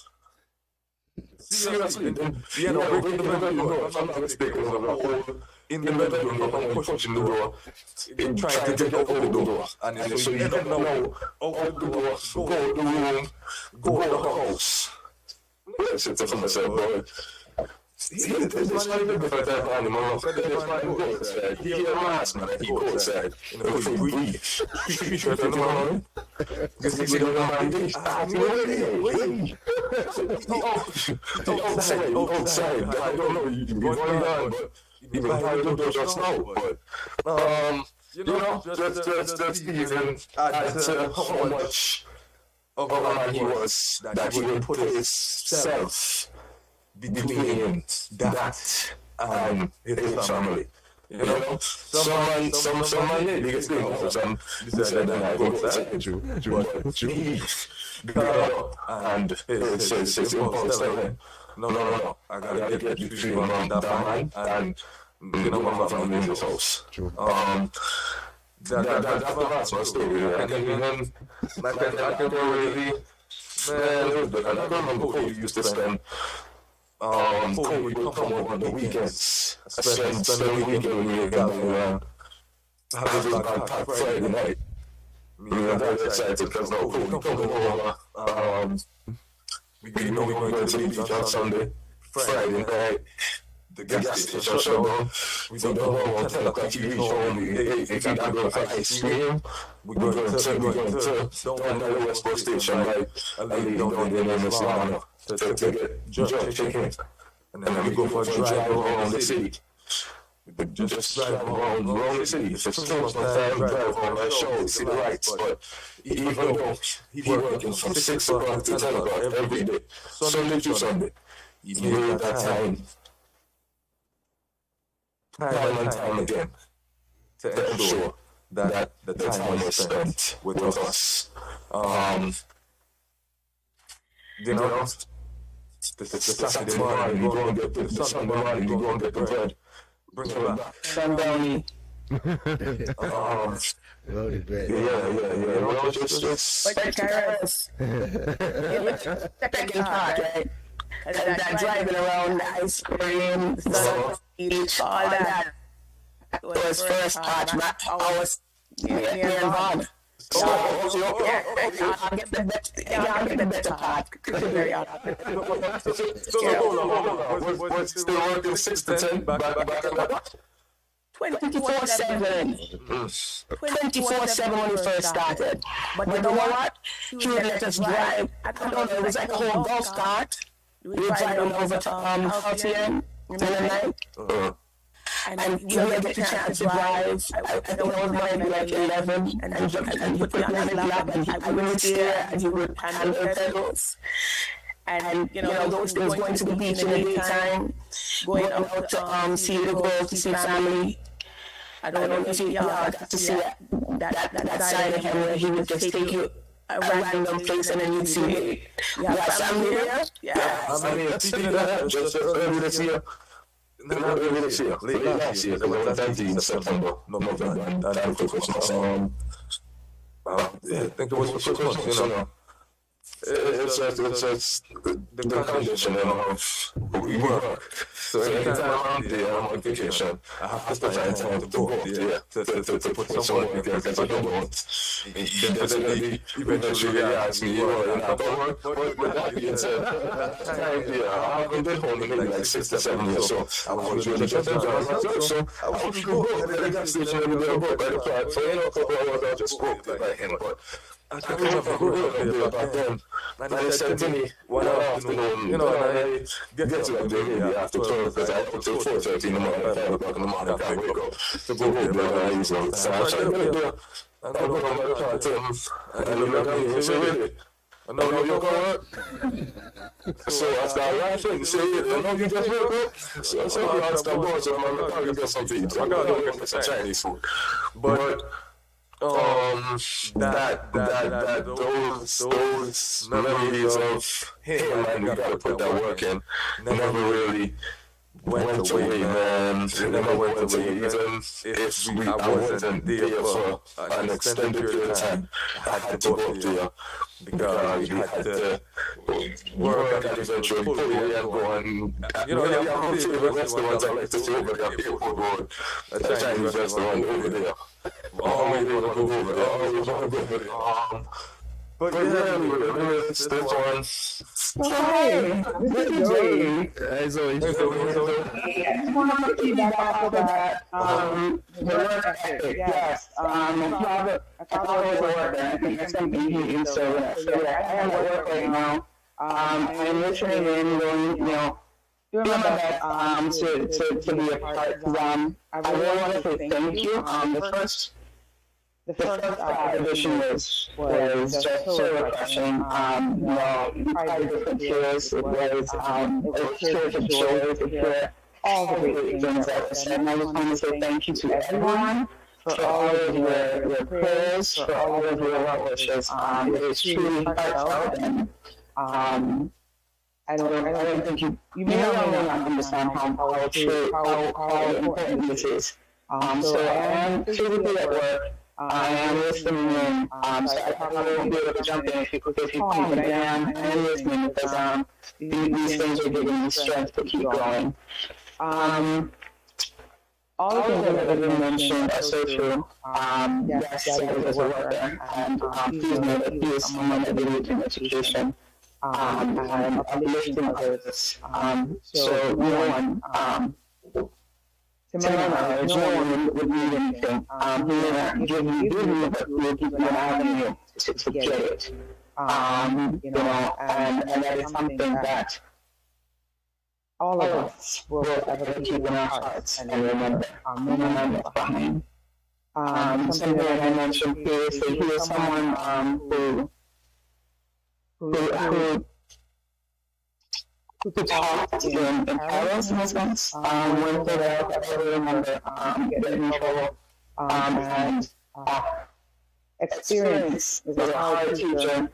Seriously, he ended up breaking the bedroom door. If I'm not mistaken, there was a hole in the bedroom door, pushing the door, trying to get out the door. And so you don't know, out the door, go out the room, go out the house. Listen to myself, boy. This might be different type of animal. This might go outside. He hear a mask, man. He go outside. You know, if he breathe. He shirt in the morning. Because he's going to my dish. Wait. Outside. I don't know. You're going down, but even if I don't know just now. But, just even add to how much of a man he was, that he would put himself between that and his family. Some man did biggest thing, some decided that I go outside. But he got up and says, no, I gotta get between that man and my family in this house. That's my story. I can really, man, I don't remember how we used to spend. Before we would come over on the weekends, spend the weekend when we were gathering around, have a backpack Friday night. We were very excited because now we come over. We know we were going to the beach on Sunday, Friday night. The gas station shut down. We don't know about 10 o'clock you reach home. If you can go for ice cream, we're going to down by the West Coast Station, like, and lay down in the name of Slana to get jerk chicken. And then we go for a drive around the city. Just drive around the city. For so much time, drive around my show, see the lights. But even though he working from 6 o'clock to 10 o'clock every day, Sunday to Sunday, he made that time and time again to ensure that the time was spent with us. The Saturday morning, we go and get the Sunday morning, we go and get the bread. Bring it back. Sunday. Loaded bread. Yeah. Just Like carrots. Second part, right? And that driving around, the ice cream, the sun, beach, all that. That was first part. I was near Vaughn. I'll get the better part. Very hard. What's still working 6 to 10? Back. 24/7. 24/7 when we first started. But you know what? He would let us drive. I don't know, it was like a whole golf cart. We were driving over to LTN in the night. And we would get the chance to drive. I think it was maybe like 11. And he put me on his lap and I would stare and he would handle the pedals. And those things, going to the beach in the daytime, going out to see the girls, to see family. I don't know if y'all got to see that side of him where he would just take you a random place and then you'd see your family there. Yeah. I mean, speaking of that, just earlier this year, not earlier this year, late last year, because I went in September, November, and time for Christmas. I think it was for Christmas, It's just the condition of we work. So anytime I'm there, I'm on vacation, I have to find time to go up there to put some work there because I don't want. Definitely, eventually they ask me, you're not going to work? But with that being said, that time there, I haven't been home in maybe like 6 to 7 years, so I was really just enjoying myself. So I was to go up at the gas station every day, but by the part, for a couple hours, I just spoke to like him, but I can remember growing up there back then. And he said to me one afternoon, and I get to that day maybe after 12, because I up till 4:30 in the morning, 5 o'clock in the morning, I can't wake up to go there, but I use them. So I tried to go there, and I go on my car to him, and he looked at me and said, really? I know you're going to work? So I started laughing and said, I know you just woke up. So I said, I'll stop going, so I'm going to get something to eat. So I got to go get some Chinese food. But those memories of him, and we gotta put that work in, never really went away, man. It never went away, even if I wasn't there for an extended period of time. I had to go up there because we had to work and eventually pull away and go and, you have my favorite restaurants I like to see over there, Airport Road, a Chinese restaurant over there. Always want to go over there. But yeah, it's the one. Hey, this is Joey. Hey, Zoe. I just want to piggyback off of that. The work ethic, yes. I thought it was work, and I think that's something he can say that. I am at work right now. I'm listening in, doing my best to be a part. I really want to say thank you. The the first audition was just so refreshing. You tried different tears. It was tears of joy to hear all the great things that were said. And I just want to say thank you to everyone for all of your prayers, for all of your well wishes. It is truly heartfelt, and I don't think you may or may not understand how important this is. So I am physically at work. I am listening in. So I probably won't be able to jump in if you call me, but I am listening because these things are giving me strength to keep going. All the things that have been mentioned are so true. Yes, Daddy was a worker, and please know that he is someone that believed in education and uplifting others. So no one, to my knowledge, no one would need anything. He may not give you, but he will give you an avenue to get it. And that is something that all of us will ever keep in our hearts and remember, no matter behind. Something that I mentioned previously, he is someone who talked in parallels in a sense. One thing I ever remember getting in trouble and experience is a hard teacher.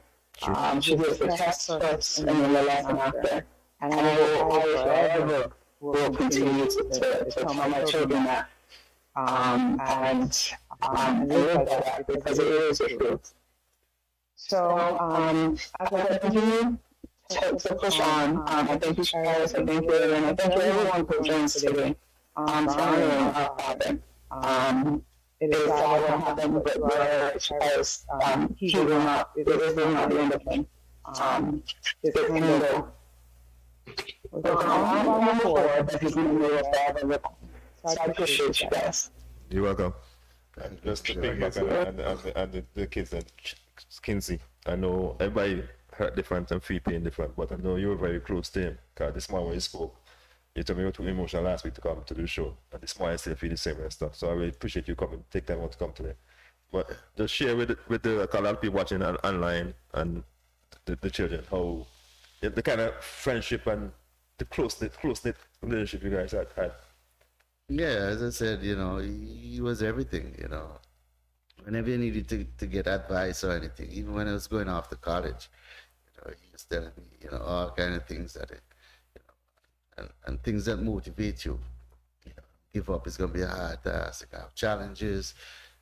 She gives the test first and then the lesson after. And I forever will continue to tell my children that and live by that because it is the truth. So as I continue to push on, I thank you, Charles, I thank you, and I thank you everyone for joining us today to honoring our father. It is God that will happen, but Charles, he will not, it is not the end of him. This window was on forward, but he's going to be a father with him. So I appreciate you guys. You're welcome. And just to piggyback on the kids at Kinsey, I know everybody hurt different and feel pain different, but I know you were very close to him, because this morning when you spoke, you told me you were too emotional last week to come to the show, and this morning I still feel the same and stuff, so I really appreciate you coming, take time out to come today. But just share with the a lot of people watching online and the children, how the kind of friendship and the close-knit relationship you guys had. Yeah, as I said, he was everything, Whenever you needed to get advice or anything, even when I was going off to college, he was telling me, all kind of things that, and things that motivate you. Give up is going to be a hard task. You have challenges.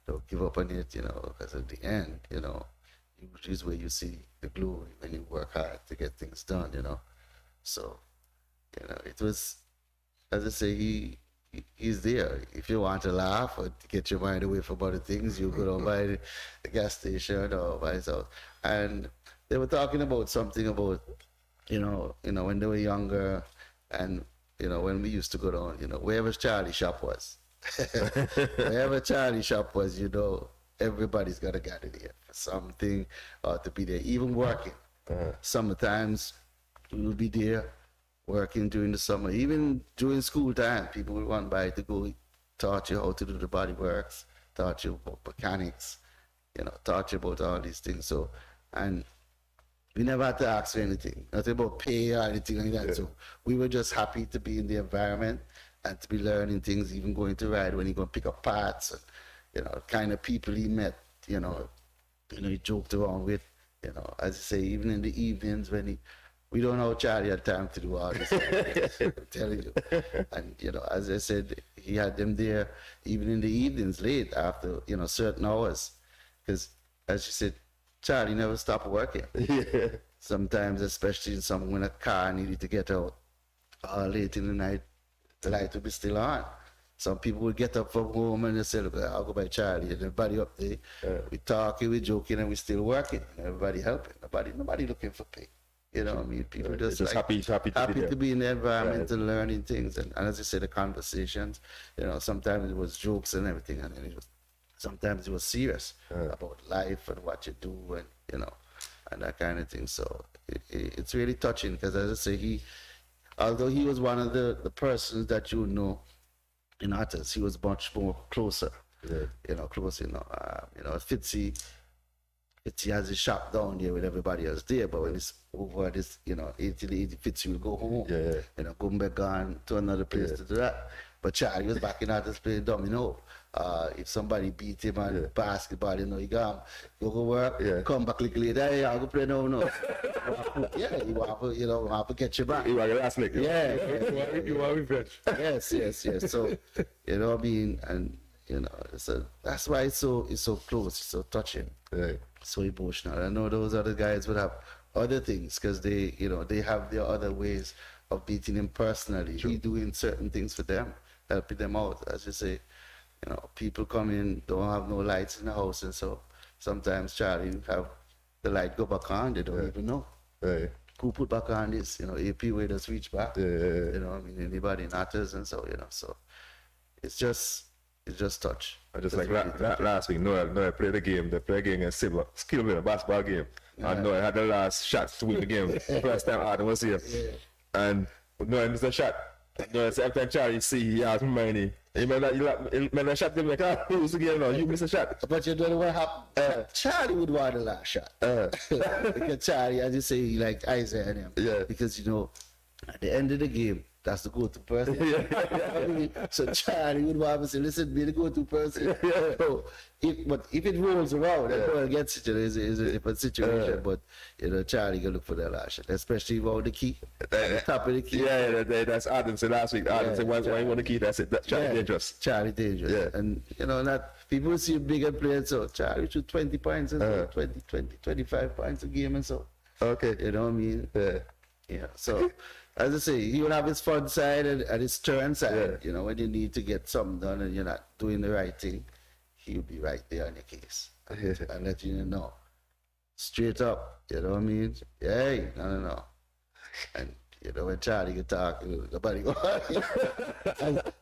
Don't give up on it, because at the end, usually is where you see the glory when you work hard to get things done, So, it was, as I say, he's there. If you want to laugh or to get your mind away from other things, you go down by the gas station or by his house. And they were talking about something about, when they were younger and, when we used to go down, wherever Charlie shop was. Wherever Charlie shop was, everybody's got to gather there for something or to be there, even working. Sometimes we will be there working during the summer, even during school time. People will run by to go taught you how to do the body works, taught you about mechanics, taught you about all these things. So, and we never had to ask for anything, nothing about pay or anything like that. Yeah. So we were just happy to be in the environment and to be learning things, even going to ride when he go pick up parts, and kind of people he met, he joked around with, as I say, even in the evenings when we don't know how Charlie had time to do all this. I'm telling you. And, as I said, he had them there even in the evenings late after, certain hours. Because, as you said, Charlie never stopped working. Yeah. Sometimes, especially when a car needed to get out late in the night, the light would be still on. Some people would get up from home and they say, look, I'll go by Charlie. And everybody up there, we talking, we joking, and we still working. And everybody helping. Nobody looking for pay. People just happy to be in the environment and learning things. And as I said, the conversations, sometimes it was jokes and everything. And then sometimes it was serious about life and what you do and, and that kind of thing. So it's really touching because, as I say, although he was one of the persons that in Otters, he was much more closer you know, close, Fitzy has his shop down there with everybody else there, but when it's over this, you know, 80 Fitzy will go home. You know, go back on to another place to do that. But Charlie was back in artist playing domino. If somebody beat him on basketball, you know, you go work, come back later, hey, I'll go play no. You want to get you back. You want your last lick. You want revenge. Yes. So, you know what I mean? And, you know, so that's why it's so close, it's so touching, so emotional. I know those other guys would have other things because they, you know, they have their other ways of beating him personally. He doing certain things for them, helping them out. As you say, you know, people come in, don't have no lights in the house, and so sometimes Charlie have the light go back on, they don't even know. Who put back on this? You know, AP way to switch back. You know, I mean, anybody matters, and so, you know, so it's just touch. I just like last week, Noel played a game. They played a game against skill with a basketball game. And Noel had the last shot to win the game. First time Adam was here. And Noel missed a shot. Noel said, every time Charlie see, he asked me money. You remember that shot, like, lose the game now, you miss a shot. But you don't know what happened. Charlie would want the last shot. Because Charlie, as you say, he like Isaiah and him. Because, you know, at the end of the game, that's the go-to person. I mean, so Charlie would want to say, listen, be the go-to person. So, if it rolls around, that ball gets it, is a different situation. But, you know, Charlie can look for that last shot, especially about the key, the top of the key. That's Adam said last week. Adam said, why you want the key? That's it. That's Charlie dangerous. Charlie dangerous. And, you know, not people see bigger players, so Charlie shoot 20 points and so, 25 points a game and so. Okay. You know what I mean? Yeah. So, as I say, he will have his fun side and his turn side. You know, when you need to get something done and you're not doing the right thing, he'll be right there on your case and let you know. Straight up, you know what I mean? Hey, no. And, you know, when Charlie can talk, nobody go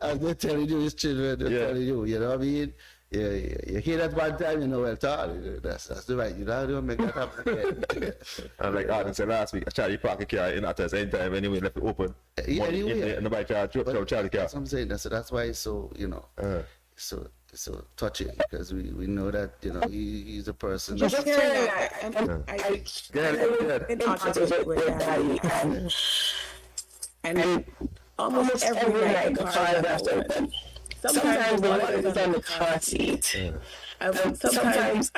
as they're telling you, his children, they're telling you, you know what I mean? You hear that one time, you know, well, Charlie, that's the right, you know, don't make that happen again. And like Adam said last week, Charlie park a car in at us anytime, anyway, left it open. Anyway. Nobody try to drop Charlie car. That's what I'm saying. That's why it's so, you know, so touching, because we know that, you know, he's a person. Just hearing that, I contact with Daddy, and almost every night the car left open. Sometimes the water is on the car seat. Sometimes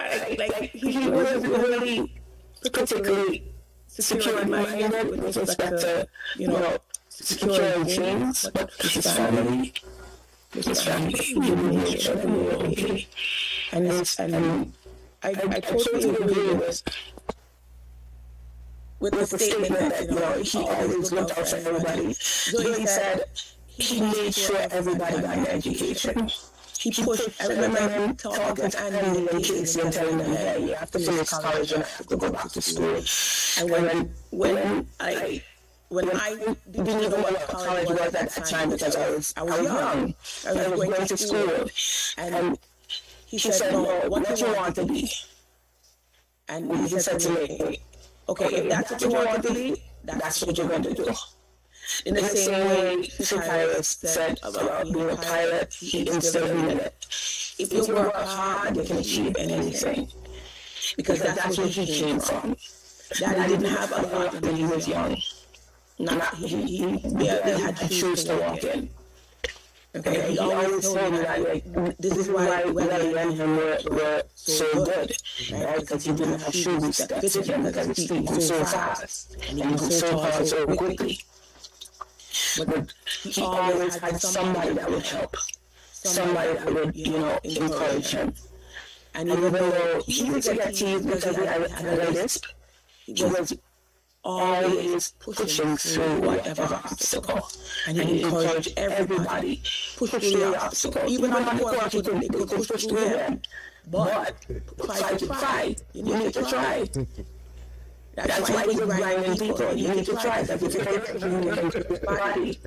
he wasn't really particularly secure in my unit with respect to, you know, securing things, but his family, he made sure that we were okay. And I totally agree with the statement that, you know, he always looked out for everybody. So he said, he made sure everybody got an education. He pushed, I remember him talking to Andy and Casey and telling them, hey, you have to finish college and you have to go back to school. And when I didn't even know what college was at that time because I was young. I was going to school. And he said, no, what do you want to be? And he said to me, okay, if that's what you want to be, that's what you're going to do. In the same way Cyrus said about being a pilot, he instilled in it. If you work hard, you can achieve anything. Because that's where he came from. Daddy didn't have a lot when he was young. He barely had shoes to walk in. Okay, he always told me that, like, this is why Welly and him were so good, right? Because he didn't have shoes that fitted him because his feet were so fast and he was so tall so quickly. But he always had somebody that would help, somebody that would, you know, encourage him. And even though he would get teased because he had a lisp, he was always pushing through whatever obstacle. And he encouraged everybody, push through the obstacle. Even on the court, he could push through them. But fight. You need to try. That's why he's grinding people. You need to try that. If you can body.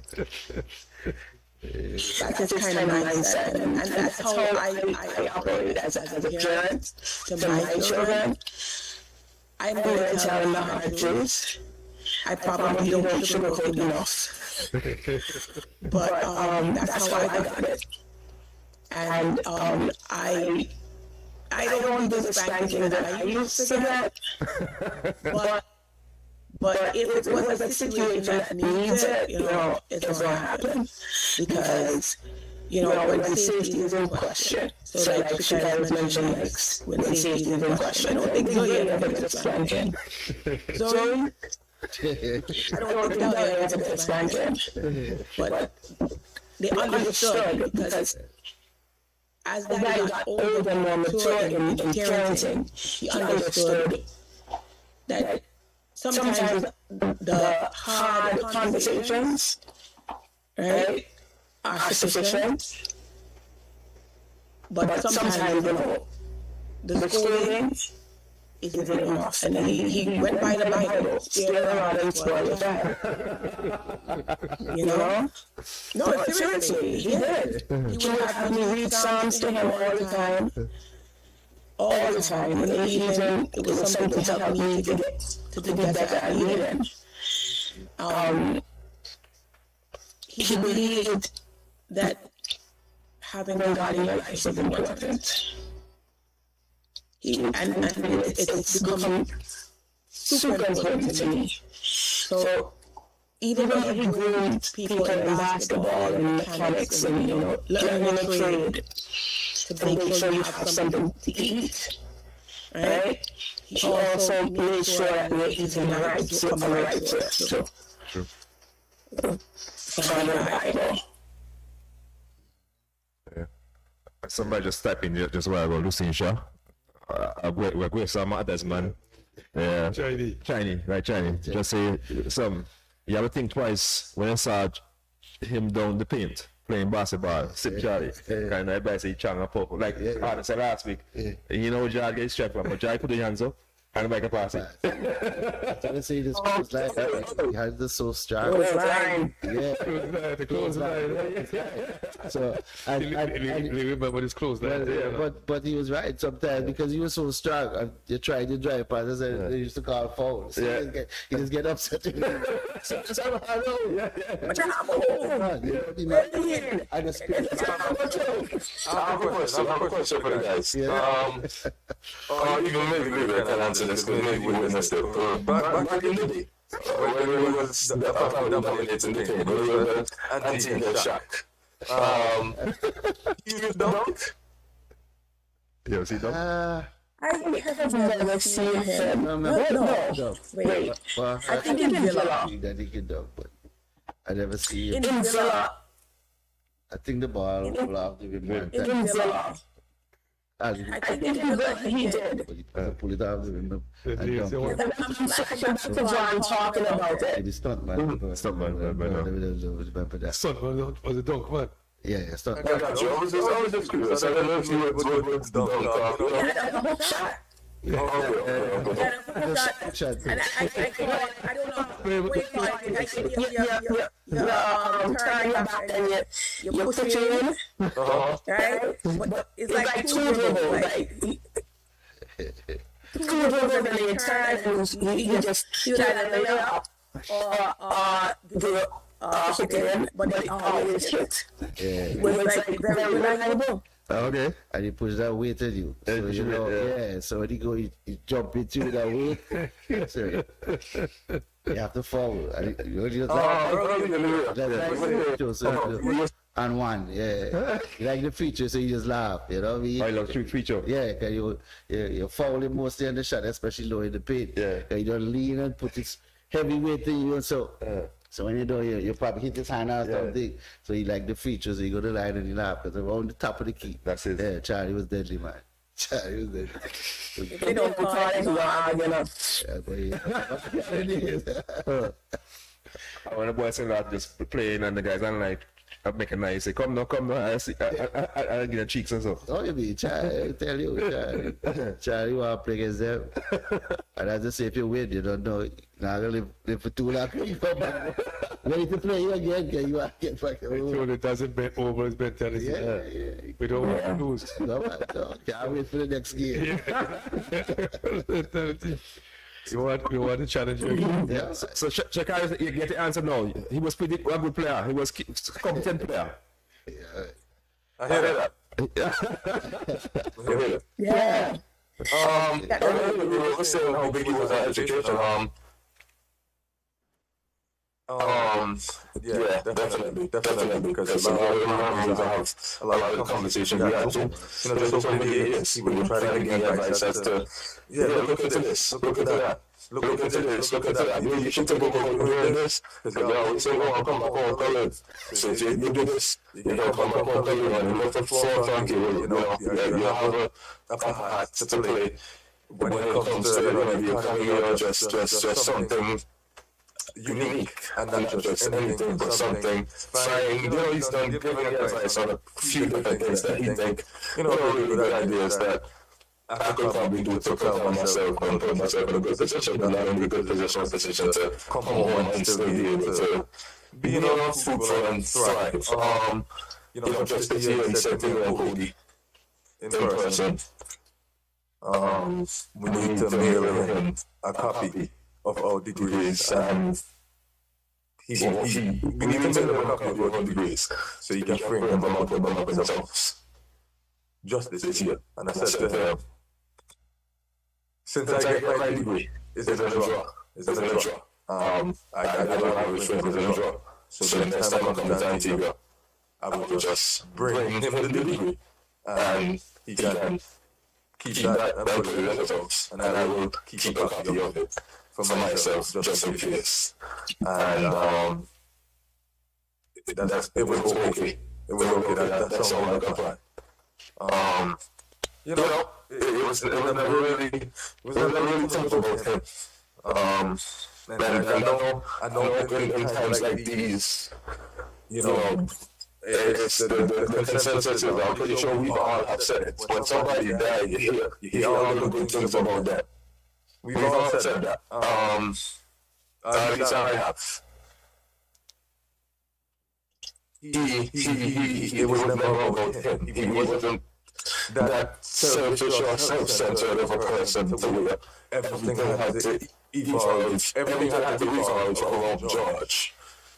That's his kind of mindset. And that's how I operate as a parent to my children. I'm going to tell them the hard truth. I probably don't sugarcoat enough. But that's how I got it. And I don't do the spanking that I used to get, but if it was a situation that needs it, it's gonna happen because when safety is in question. So like Chicago's mentioned, like when safety is in question, I don't think Zoe ever gets a spanking. Zoe, I don't think Zoe ever gets a spanking, but they understood because as Daddy got older and more mature in parenting, he understood that sometimes the hard conversations, right, are sufficient, but sometimes, the scolding isn't enough. And he went by the Bible, stared around and spoiled the child. No, seriously, he did. He would have me read Psalms to him all the time. All the time. And even it was something to help me to do better at reading. He believed that having God in your life was important. And it's become super important to me. So even though he groomed people in basketball and mechanics and learning a trade to make sure you have something to eat, right? He also made sure that we're eating the right from the right source. True. From the Bible. Somebody just type in just while ago, Lucinda. We're going some others, man. Yeah. Chinese. Just say you have to think twice when you saw him down the paint playing basketball, sip Charlie. Kind of everybody say Chang and Pop. Like I said last week, Jad gets straight from, but Jad put the hands up. And make a pass it. I'm trying to say this close line. He had this so strong. The close line. So I remember this close line. But he was right sometimes because he was so strong. You tried to drive past and they used to call foul. So he just get upset. I just I have a question for the guys. Even maybe I can answer this because maybe we witnessed it. Back in the day, when we was the family dominating the game, we were anti-head shock. You dunk? Yeah, see dunk? I have never seen him. No. Wait. Well, I think in Villa. That he can dunk, but I never see him. In Villa. I think the ball will have to be more In Villa. I think in Villa he did. Pull it out of him. That's what I'm talking about it. It is not, man. Son was a dunk, man. Yeah, it's not. I got you. I was just curious. I don't know if you would dunk. And I don't know. Turn your back and you push it in, right? But it's like two dribbles, like two dribbles and then you turn and you just shoot at a layup or do hit it in, but they always hit. It was like very reliable. Okay. And he push that weight at you. So, so when he go, he jump into you that weight. So, you have to follow. And and one, You like the feature, so you just laugh, you know what I mean? I love feature. Yeah, because you foul him mostly on the shot, especially low in the paint. Yeah. You don't lean and put this heavy weight in you, and so when you do, you probably hit his hand or something. So you like the features, so you go to the line and you laugh, because they're on the top of the key. That's it. Yeah, Charlie was deadly, man. Charlie was deadly. If they don't call it, you know. When the boys say that, just playing and the guys are like, I'm making nice. Say, come now. I get the cheeks and stuff. Oh, you mean, Charlie, I tell you, Charlie want to play against them. And I just say, if you win, you don't know. Now I'm going to live for too long. You come back. Ready to play you again, because you want to get back. So it doesn't bet over his mentality. Yeah. We don't want to lose. No, can't wait for the next game. You want to challenge him. Yeah. So Shakari, you get the answer now. He was pretty a good player. He was a competent player. Yeah. I hear that. I hear that. Yeah. Earlier we were saying how big he was at education. Yeah, definitely, because a lot of the have a lot of the conversations we had, just over the years, he would try to give advice as to, look into this, look into that, look into this, look into that. You should think about doing this, because they always say, oh, I'll come back home, color. So if you do this, you don't come back home, color, and you look for Frankie, you have a part to play when it comes to the economy or just something unique and not just anything but something. Fine, he's done giving advice on a few different things that he think, really good ideas that I could probably do to propel myself and put myself in a good position, but not in a good position to come home and still be able to be fruitful and thrive. Just this year he said to me and Cody in person, we need to mail him a copy of our degrees, and we need to mail him a copy of our degrees so he can bring them up in his house. Just this year. And I said to him, since I get my degree, is it a draw? Is it a draw? I don't have a friend, is it a draw? So the next time I come to Antigua, I will just bring him the degree, and he can keep that and put it in his house, and I will keep a copy of it for myself, just in case. And it was okay. It was okay. That's all I got by. It was never really tough about him. And I know in times like these, it's the consensus is, I'm pretty sure we all have said it. When somebody died, you hear all the good things about that. We've all said that. At least I have. It was never about him. He wasn't that selfish or self-centered of a person to where everything had to evolve, everything had to revolve around George.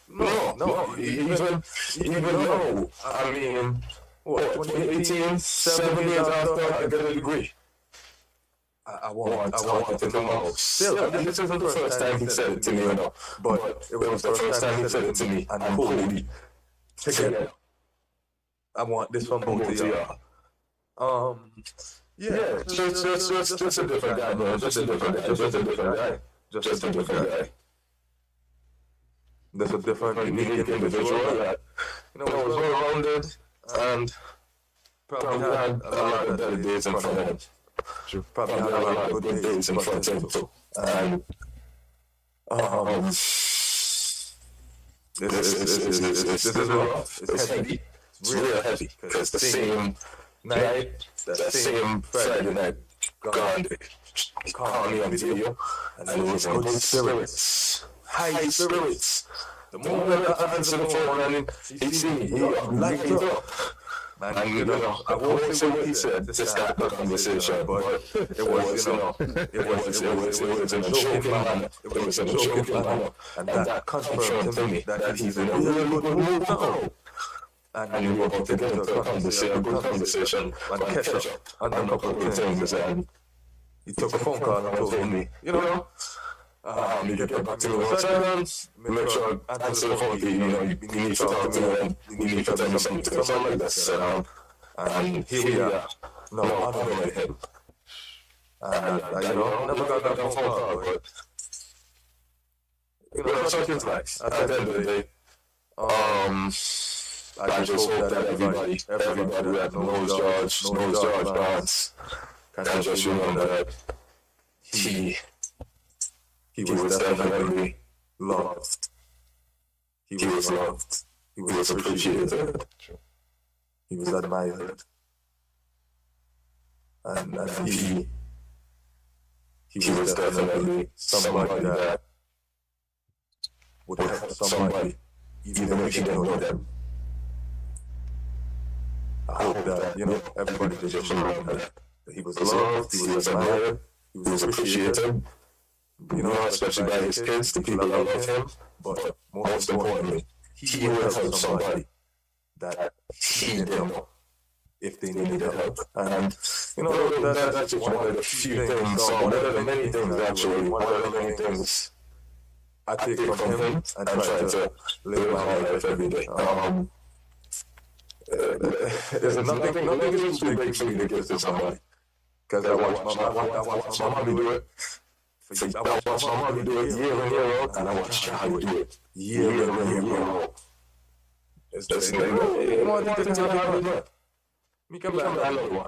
No, even though, I mean, 2018, 7 years after I got a degree, I want to come out. Still, this isn't the first time he said it to me, but it was the first time he said it to me, and Cody, together, I want this from both of y'all. Just a different guy, man. Just a different guy. Just a different guy. Just a different guy. There's a different, unique individual that, was well-rounded and probably had a lot of better days in front of him. Probably had a lot of good days in front of him too. And this is rough. It's heavy. It's real heavy because the same night, that same Friday night, Gandhi called me on video, and it was good spirits, high spirits. The moment I answered the phone and he see me, he lighted up. And I won't say what he said to start the conversation, but it was, it was in a joking manner. It was in a joking manner, and that confirmed to me that he's in a really good mood now. And we were about to get into a good conversation and catch up on a couple of things, and he took a phone call and told me, you get back to me in silence, make sure I answer the phone, you need to talk to me, and you need to tell me something like that. And here we are, now I'm going to him. And I never got that phone call, but such is life. At the end of the day, I just hope that everybody that knows George Barnes, can just remember that he was definitely loved. He was loved. He was appreciated. He was admired. And he was definitely somebody that would help somebody, even if you didn't know them. I hope that, everybody just remember that he was loved, he was admired, he was appreciated, especially by his kids, the people that love him, but most importantly, he would help somebody that he didn't know. if they needed help. And, you know, that's just one of the few things, so one of the many things actually, one of the many things I take from him and try to live my life every day. There's nothing is too big for me to give to somebody. Because I watch my mommy do it. I watch my mommy do it year in, year out, and I watch Charlie do it year in, year out. It's just like, you know what things are hard to do. Me come back another one.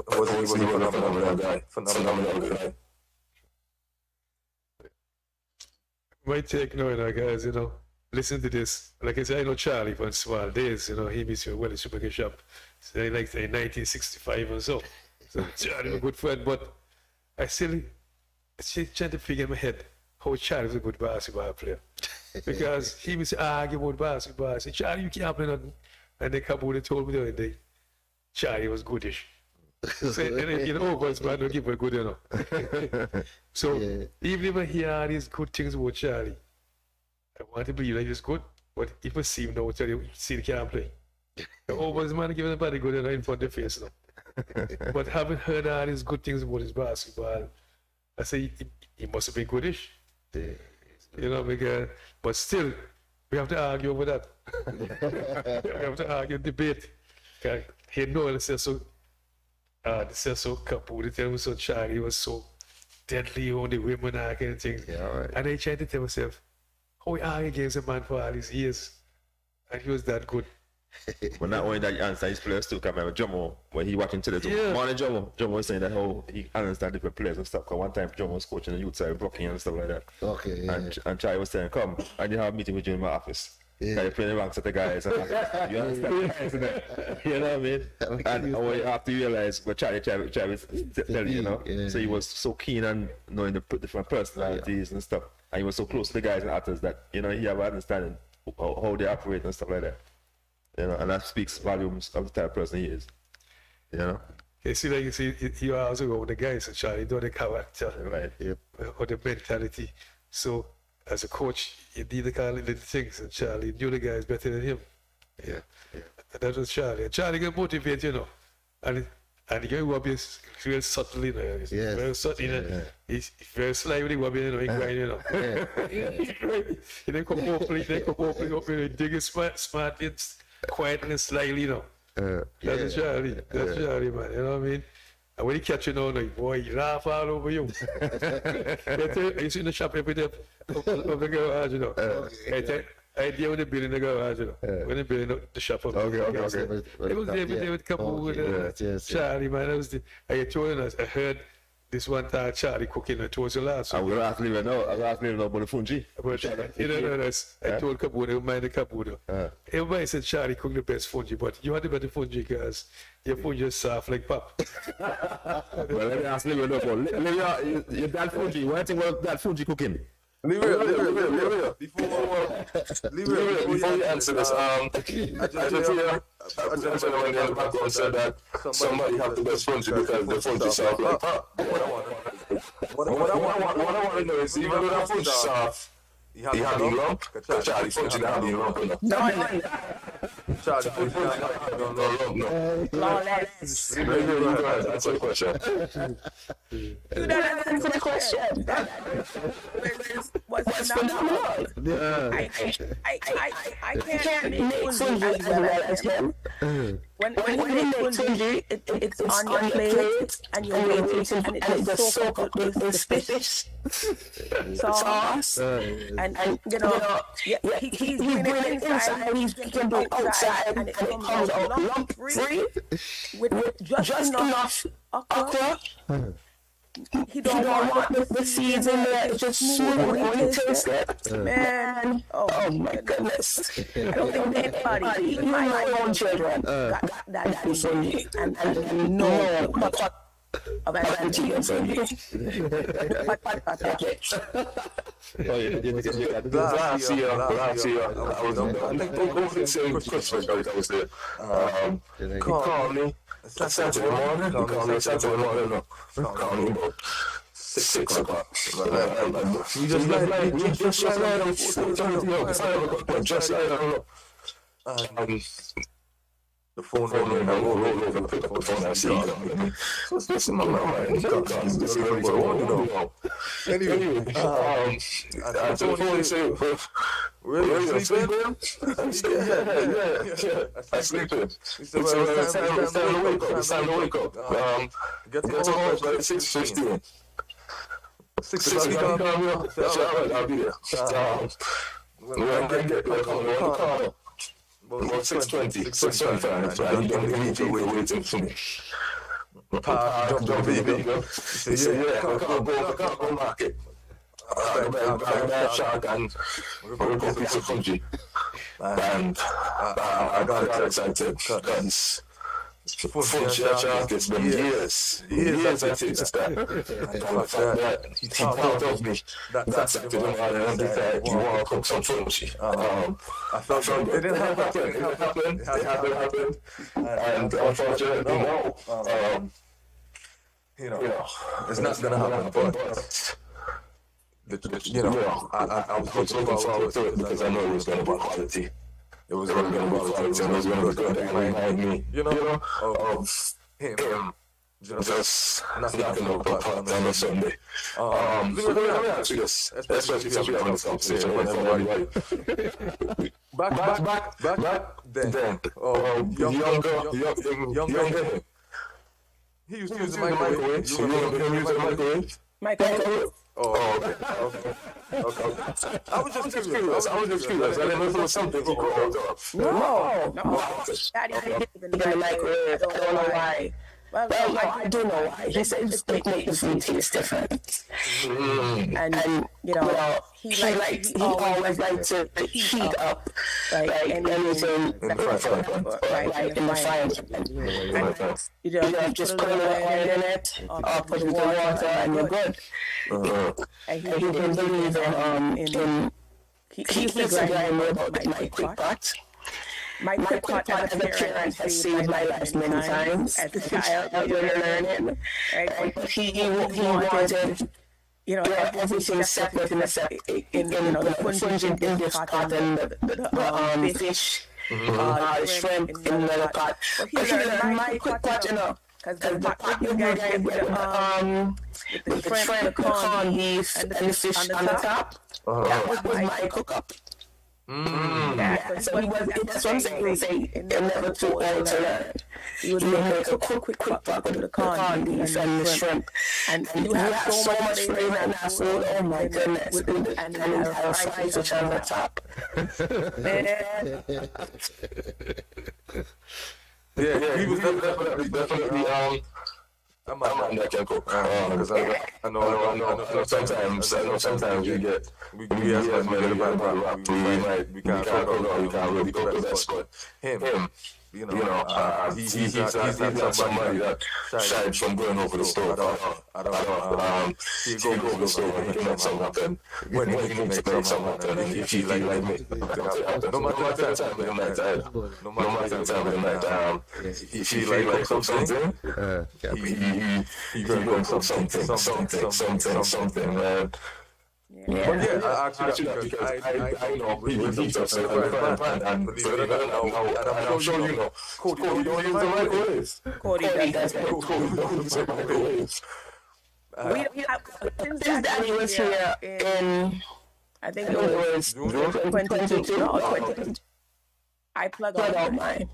Wasn't even a phenomenal guy. My take now, guys, listen to this. Like I said, I know Charlie from small days, he meets you well in Supermarket Shop. So like in 1965 or so. So Charlie, a good friend, but I still trying to figure in my head how Charlie was a good basketball player. Because he was arguing about basketball. I said, Charlie, you can't play nothing. And then Kabul told me the other day, Charlie was goodish. So, and then, Overs, man, don't give a good, So, even if I hear all these good things about Charlie, I want to believe that he's good, but if I see him now, tell you, see, he can't play. The Overs, man, give anybody good in front of the face now. But having heard all these good things about his basketball, I say he must have been goodish. Because, but still, we have to argue over that. We have to argue, debate. He knows so Kapoor, tell me so Charlie was so deadly on the women and kind of thing. Yeah, right. And I tried to tell myself, how we argue against a man for all these years, and he was that good. But not only that, he answered his players too. Because I remember Jomo, when he watching television, morning Jomo was saying that how he understands different players and stuff. Because one time Jomo was coaching the youth side, Brooklyn and stuff like that. Okay. And Charlie was saying, come, I did have a meeting with you in my office. Yeah. You're playing the wrong set of guys. And you understand the guys, you know what I mean? And when you have to realize what Charlie was telling you, Yeah. So he was so keen on knowing the different personalities and stuff. And he was so close to the guys and actors that, he have an understanding how they operate and stuff like that. And that speaks volumes of the type of person he is. You see, like you also go with the guys, and Charlie, know the character, Right. Yep. or the mentality. So, as a coach, you need to kind of little things, and Charlie knew the guys better than him. Yeah. And that was Charlie. And Charlie can motivate, and he can rub you real subtly, He's Yes. very subtle, He's very sly with the rubbing, he grind, He then come open, dig his smart, quietly and slyly, That's Charlie. That's Charlie, man. You know what I mean? And when he catch you now, like, boy, he laugh all over you. You see in the shop every day of the garage, I deal with the bill in the garage, when they building the shop up. Okay. It was every day with Kapoor with Charlie, man. I told you, I heard this one time Charlie cooking towards the last. I'm going to ask you now about the Fungi. I told Kapoor, they mind the Kapoor. Everybody said Charlie cooked the best fungi, but you had the better fungi because your fungi is soft like pop. Well, let me ask you now, your dad Fungi, what do you think about that Fungi cooking? Leave it. Before you answer this, I just hear a gentleman in the background said that somebody have the best fungi because the fungi soft like pop. What I want to know is, even though that fungi soft, he had the lump, because Charlie fungi didn't have the lump. No. Charlie fungi didn't have no lump. Lawless. That's a question. You don't answer the question. What's phenomenal? I can't make fungi as well as him. When you make fungi, it's on your plate and you're waiting, and it just soak up the fish sauce, and he's doing it inside, he's drinking it outside, and it comes out lump free with just enough okra. He don't want the seeds in there. It's just smooth when you taste it. Man, oh my goodness. I don't think anybody, even my own children, got that fungi and no pot of anti and fungi. Last year, I was the same question that was there. He called me Saturday morning. He called me Saturday morning. Called me about 6 o'clock. You just like, The phone ringing, I roll over, pick up the phone, I see it. So it's listen, my man, this is what I want to know. Anyway, I told say, really, you sleeping? I said, yeah, I sleeping. He said, well, it's time to wake up, get to home by 6:15. 6:15, I'll be there. When I get back on the car, about 6:20, 6:25, he don't immediately waiting for me. Jump baby. He said, yeah, go market. I got shot and we're going to country. And I got excited because full shot it's been years I take this back. And the fact that he thought of me that Saturday morning that you want to cook some food. I felt it didn't happen. It happened. And unfortunately, no. It's not gonna happen. But I was looking forward to it because I know it was gonna be quality. It was going to be quality, and it was going to be good. It remind me, of him just knocking over the pot on a Sunday. Let me ask you this, especially since we're having this conversation. Back then, younger him. He used to use the microwave. You remember him using the microwave? Microwave. Oh, okay. I was just curious. I didn't know if it was something he could hold up. No. Daddy didn't even the microwave. I don't know why. Well, I do know why. He said just make the food taste different. And he always liked to heat up anything in the frying. You just put a little oil in it, or put it in water, and you're good. And he didn't believe in he used to grind me about my quick pot. My quick pot as a parent has saved my life many times. As a child, I was learning. But he wanted, everything separate in the punch in this pot and the fish, the shrimp in the pot. But he learned my quick pot, because the pot you get with the shrimp, the corned beef, and the fish on the top, that was my cook-up. So that's what I'm saying. They're never too old to learn. You would make a quick pot with the corned beef and the shrimp, and you have so much flavor in that food. Oh my goodness! And then you have fries which are on the top. Yeah, he was definitely I'm not that can cook because I know sometimes we get a bad rap. We can't really cook the best, but him. He's not somebody that shied from going over the stove. He goes over the stove and he can make something happen. When he needs to make something happen, if he like me, no matter the time of the night, if he like something, he gonna cook something, man. Yeah. But yeah, I actually that because I know he does it and believe it or not, and I'm sure you know, Cody don't use the microwaves. Cody don't use the microwaves. Since Daddy was here in, I think it was 2022 or 20. I plug out mine.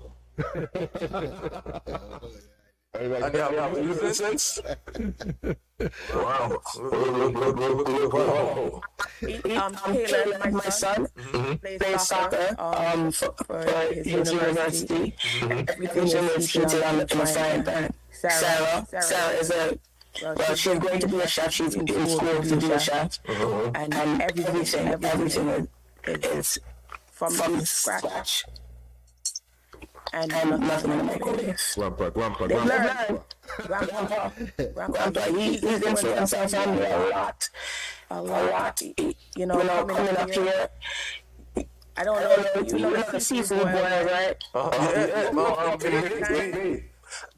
And you have used it since? Wow. Caleb, my son, plays soccer for his university. Everything is heated on the frying pan. Sarah is she's going to be a chef. She's in school to be a chef. And everything is from scratch. And nothing in the microwave. Grandpa. Grandpa, he's influenced our family a lot. Coming up here, I don't know, you know the seafood boil, right?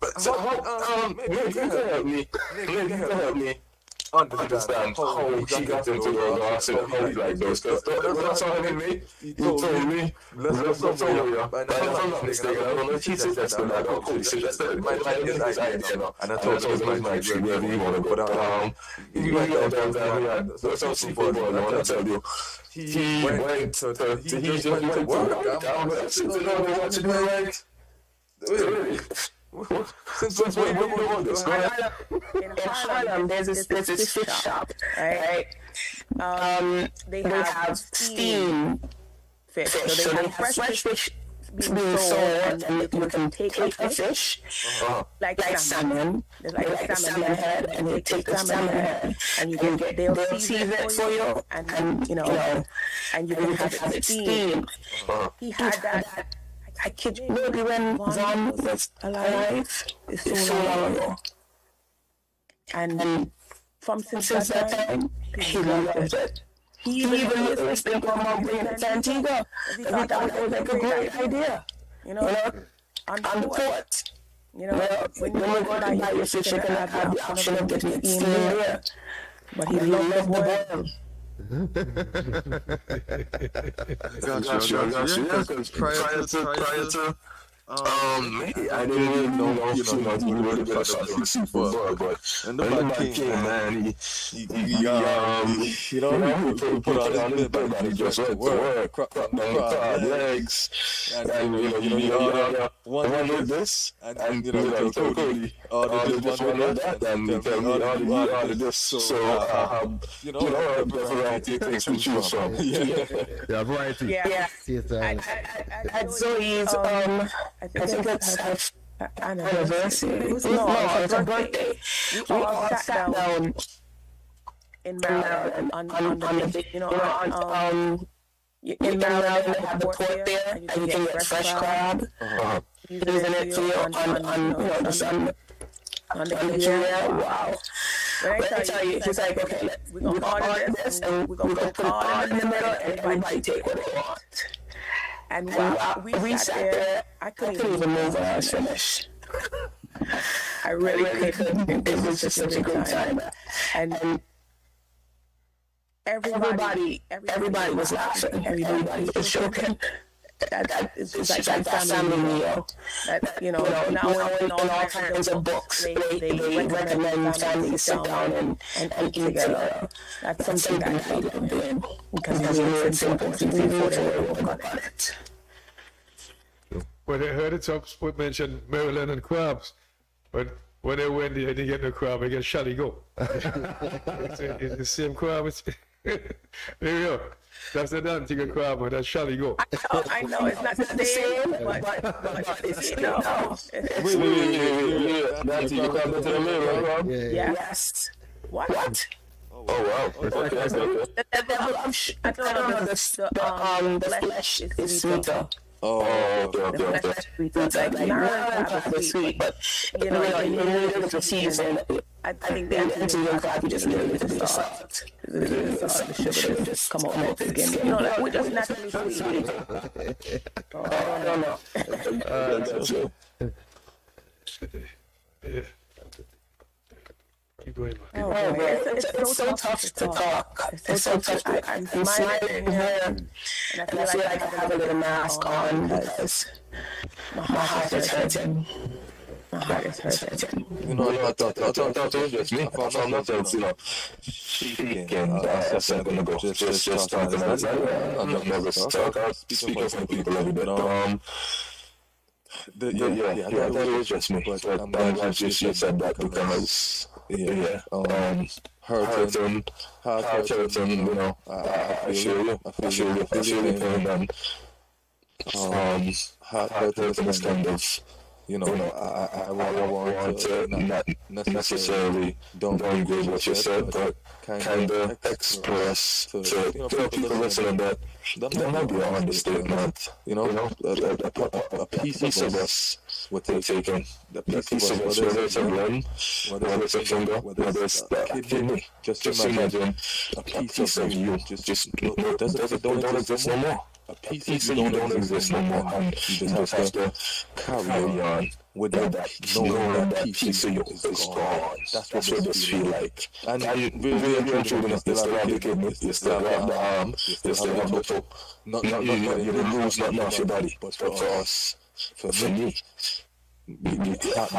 But so maybe you can help me. understand how he got into those accident, how he like those, because that's how he told me, let's go somewhere, and if I'm not mistaken, I don't know if he suggested that, or could suggested it might be his idea, you know, and I told him it might be wherever you want to go, but we went down there, we had some seafood, I want to tell you, he went to work, I'm sitting down there watching him like, really? Since when we doing this? Go ahead. In Harlem, there's this fish shop, right? They have steam fish. So they have fresh fish being sold, and you can take a fish, like salmon. There's like a salmon head, and you take the salmon head, and you can get, they'll season it for you, and you know, and you can have it steamed. He had that. I kid you, maybe when Von was alive, it's so long ago. And since that time, he loved it. He even was thinking about bringing it to Antigua. He thought that was like a great idea. You know, on the port. You know, when you go to buy your fish, you can have the option of getting it steamed there. But he loved the boil. Gotcha. Prior to maybe I didn't even know, he really good at seafood, but when the man came, man, he put on his bed and he just went to work, cracked down the crab legs, and you one with this, and tell Cody, this one with that, and he tell me, all of this, so I have, a variety of things to choose from. Yeah, variety. Yeah. At Zoe's, I think it's her anniversary. It's her birthday. We all sat down in Maryland on the, in Maryland they have the port there, and you can get fresh crab. Using it for you on the grill. Wow. When I tell you, it's like, okay, we're going to order this, and we're going to put it all in the middle, and everybody take what they want. And while we sat there, I couldn't even move when I was finished. I really couldn't. It was just such a good time. And everybody was laughing. Everybody was joking. That is like that family meal. Now in all kinds of books, they recommend families sit down and eat together. That's something that I love doing because it's simple. We voted on it. When I heard it, some sport mentioned Maryland and crabs, but when they went there, they didn't get no crab, they get Shally Go. It's the same crab. There you go. That's the Antigua crab, but that's Shally Go. I know it's not the same, but it's no. Wait, Antigua crab into the Maryland? Yes. What? Oh wow. Okay. I don't know. The flesh is sweeter. Okay. It's like Maryland crab is sweet, but you need to season. I think the Antigua crab, you just need it to be soft. The sugar just come out of the skin. We just naturally sweet. I don't know. Yeah. Keep going, man. Oh, it's so tough to talk. It's so tough. I'm smiling here, and I feel like I have a little mask on because my heart is hurting. My heart is hurting. I thought it was just me. I found nothing else, speaking. I said I'm gonna go. Just talking. I'm not nervous to talk. I speak in front of people every day. I thought it was just me. But I'm glad you said that because hurting, I feel you. I feel the pain and hurting is kind of. I want to not necessarily don't agree with what you said, but kind of express to people listening that might be an understatement. A piece of us would take taken. A piece of us, whether it's a limb, whether it's a finger, whether it's a kidney. Just imagine a piece of you just don't exist no more. A piece of you don't exist no more, and you just have to carry on with that knowing that piece of you is gone. That's what this feel like. And really and truly, you still have the kidney, you still have the arm, you still have the toe. Not you didn't lose nothing off your body, but for us, for me, my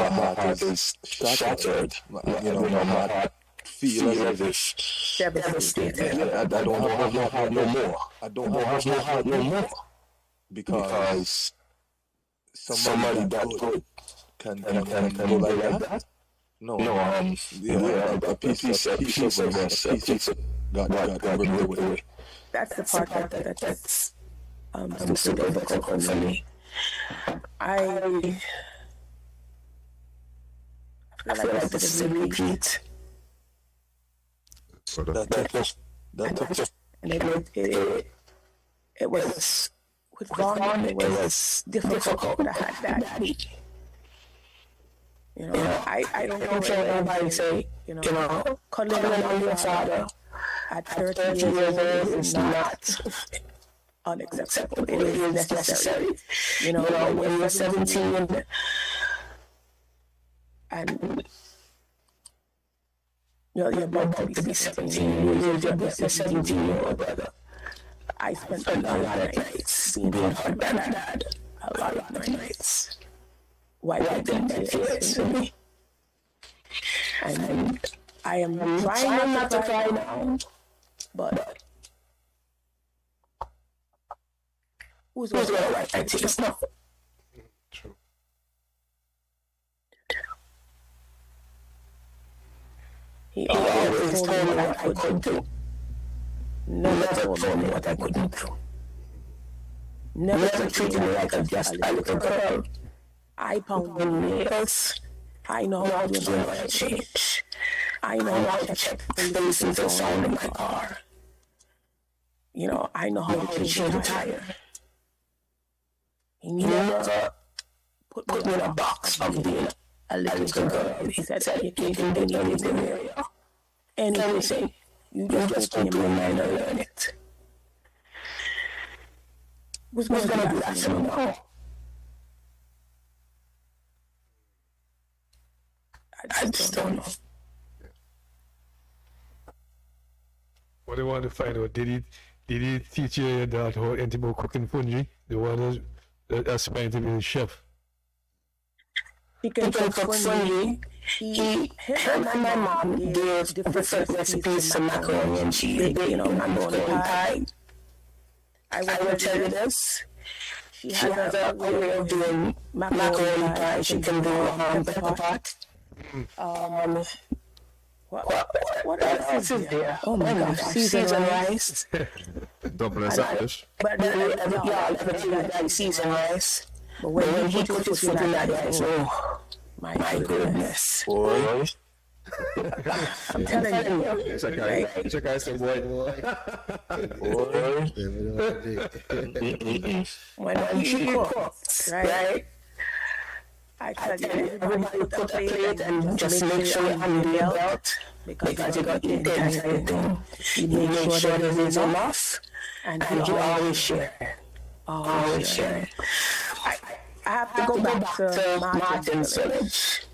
heart is shattered. You know, my heart feels as if Devastated. I don't have no heart no more. I don't have no heart no more. Because somebody that good can go like that. No, a piece of God ripped away. That's the part that's super difficult for me. I feel like this is a repeat. And it was with Vaughn, it was difficult, but I had daddy. You know, I don't care what anybody say, you know, cuddling on your father at 30 years old is not unacceptable. It is necessary. You know, when you're 17 and you're about to be 17, you lose your 17-year-old brother. I spent a lot of nights being with my dad. A lot of nights. Why didn't they tears for me? And I am trying not to cry now, but who's going to wipe my tears now? True. He always told me what I could do. Never told me what I couldn't do. Never treated me like just a little girl. I pound nails. I know how to do my change. I know how to check the listen to sound in my car. You know, I know how to change the tire. He never put me in a box of being a little girl. He said, you can't do anything area. Anything. You just open your mind and learn it. Who's going to do that to me now? I just don't know. What I want to find out, did he teach you that whole antibo cooking fungi? The one that aspiring to be a chef? He can cook fungi. Him and my mom gave different recipes to macaroni and cheese, you know, macaroni pie. I will tell you this. She has a way of doing macaroni pie. She can do pepper pot. What else is there? Oh my gosh, seasoned rice. Dumpling sandwich. But y'all ever feel like seasoned rice? But when he puts his foot in that rice, oh my goodness. Boy. I'm telling you. Check out some boy. When he cooks, right? I tell you, everybody put a plate and just make sure you have your belt because you got to eat everything. You make sure there is enough and you always share. Always share. I have to go back to Martin's village.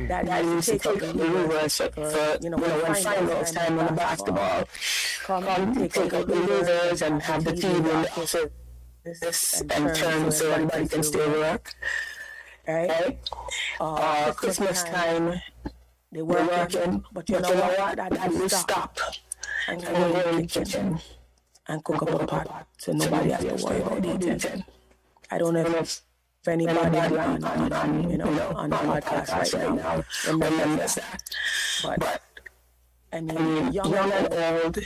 That used to take up the rivers for, you know, when finals time on the basketball. Come take up the rivers and have the TV in the office and turn so everybody can stay work. Right? Christmas time, they were working, but you know what? That will stop and go in the kitchen and cook up a pot so nobody has to worry about eating. I don't know if anybody on you know, on the podcast right now remembers that. But I mean, young and old,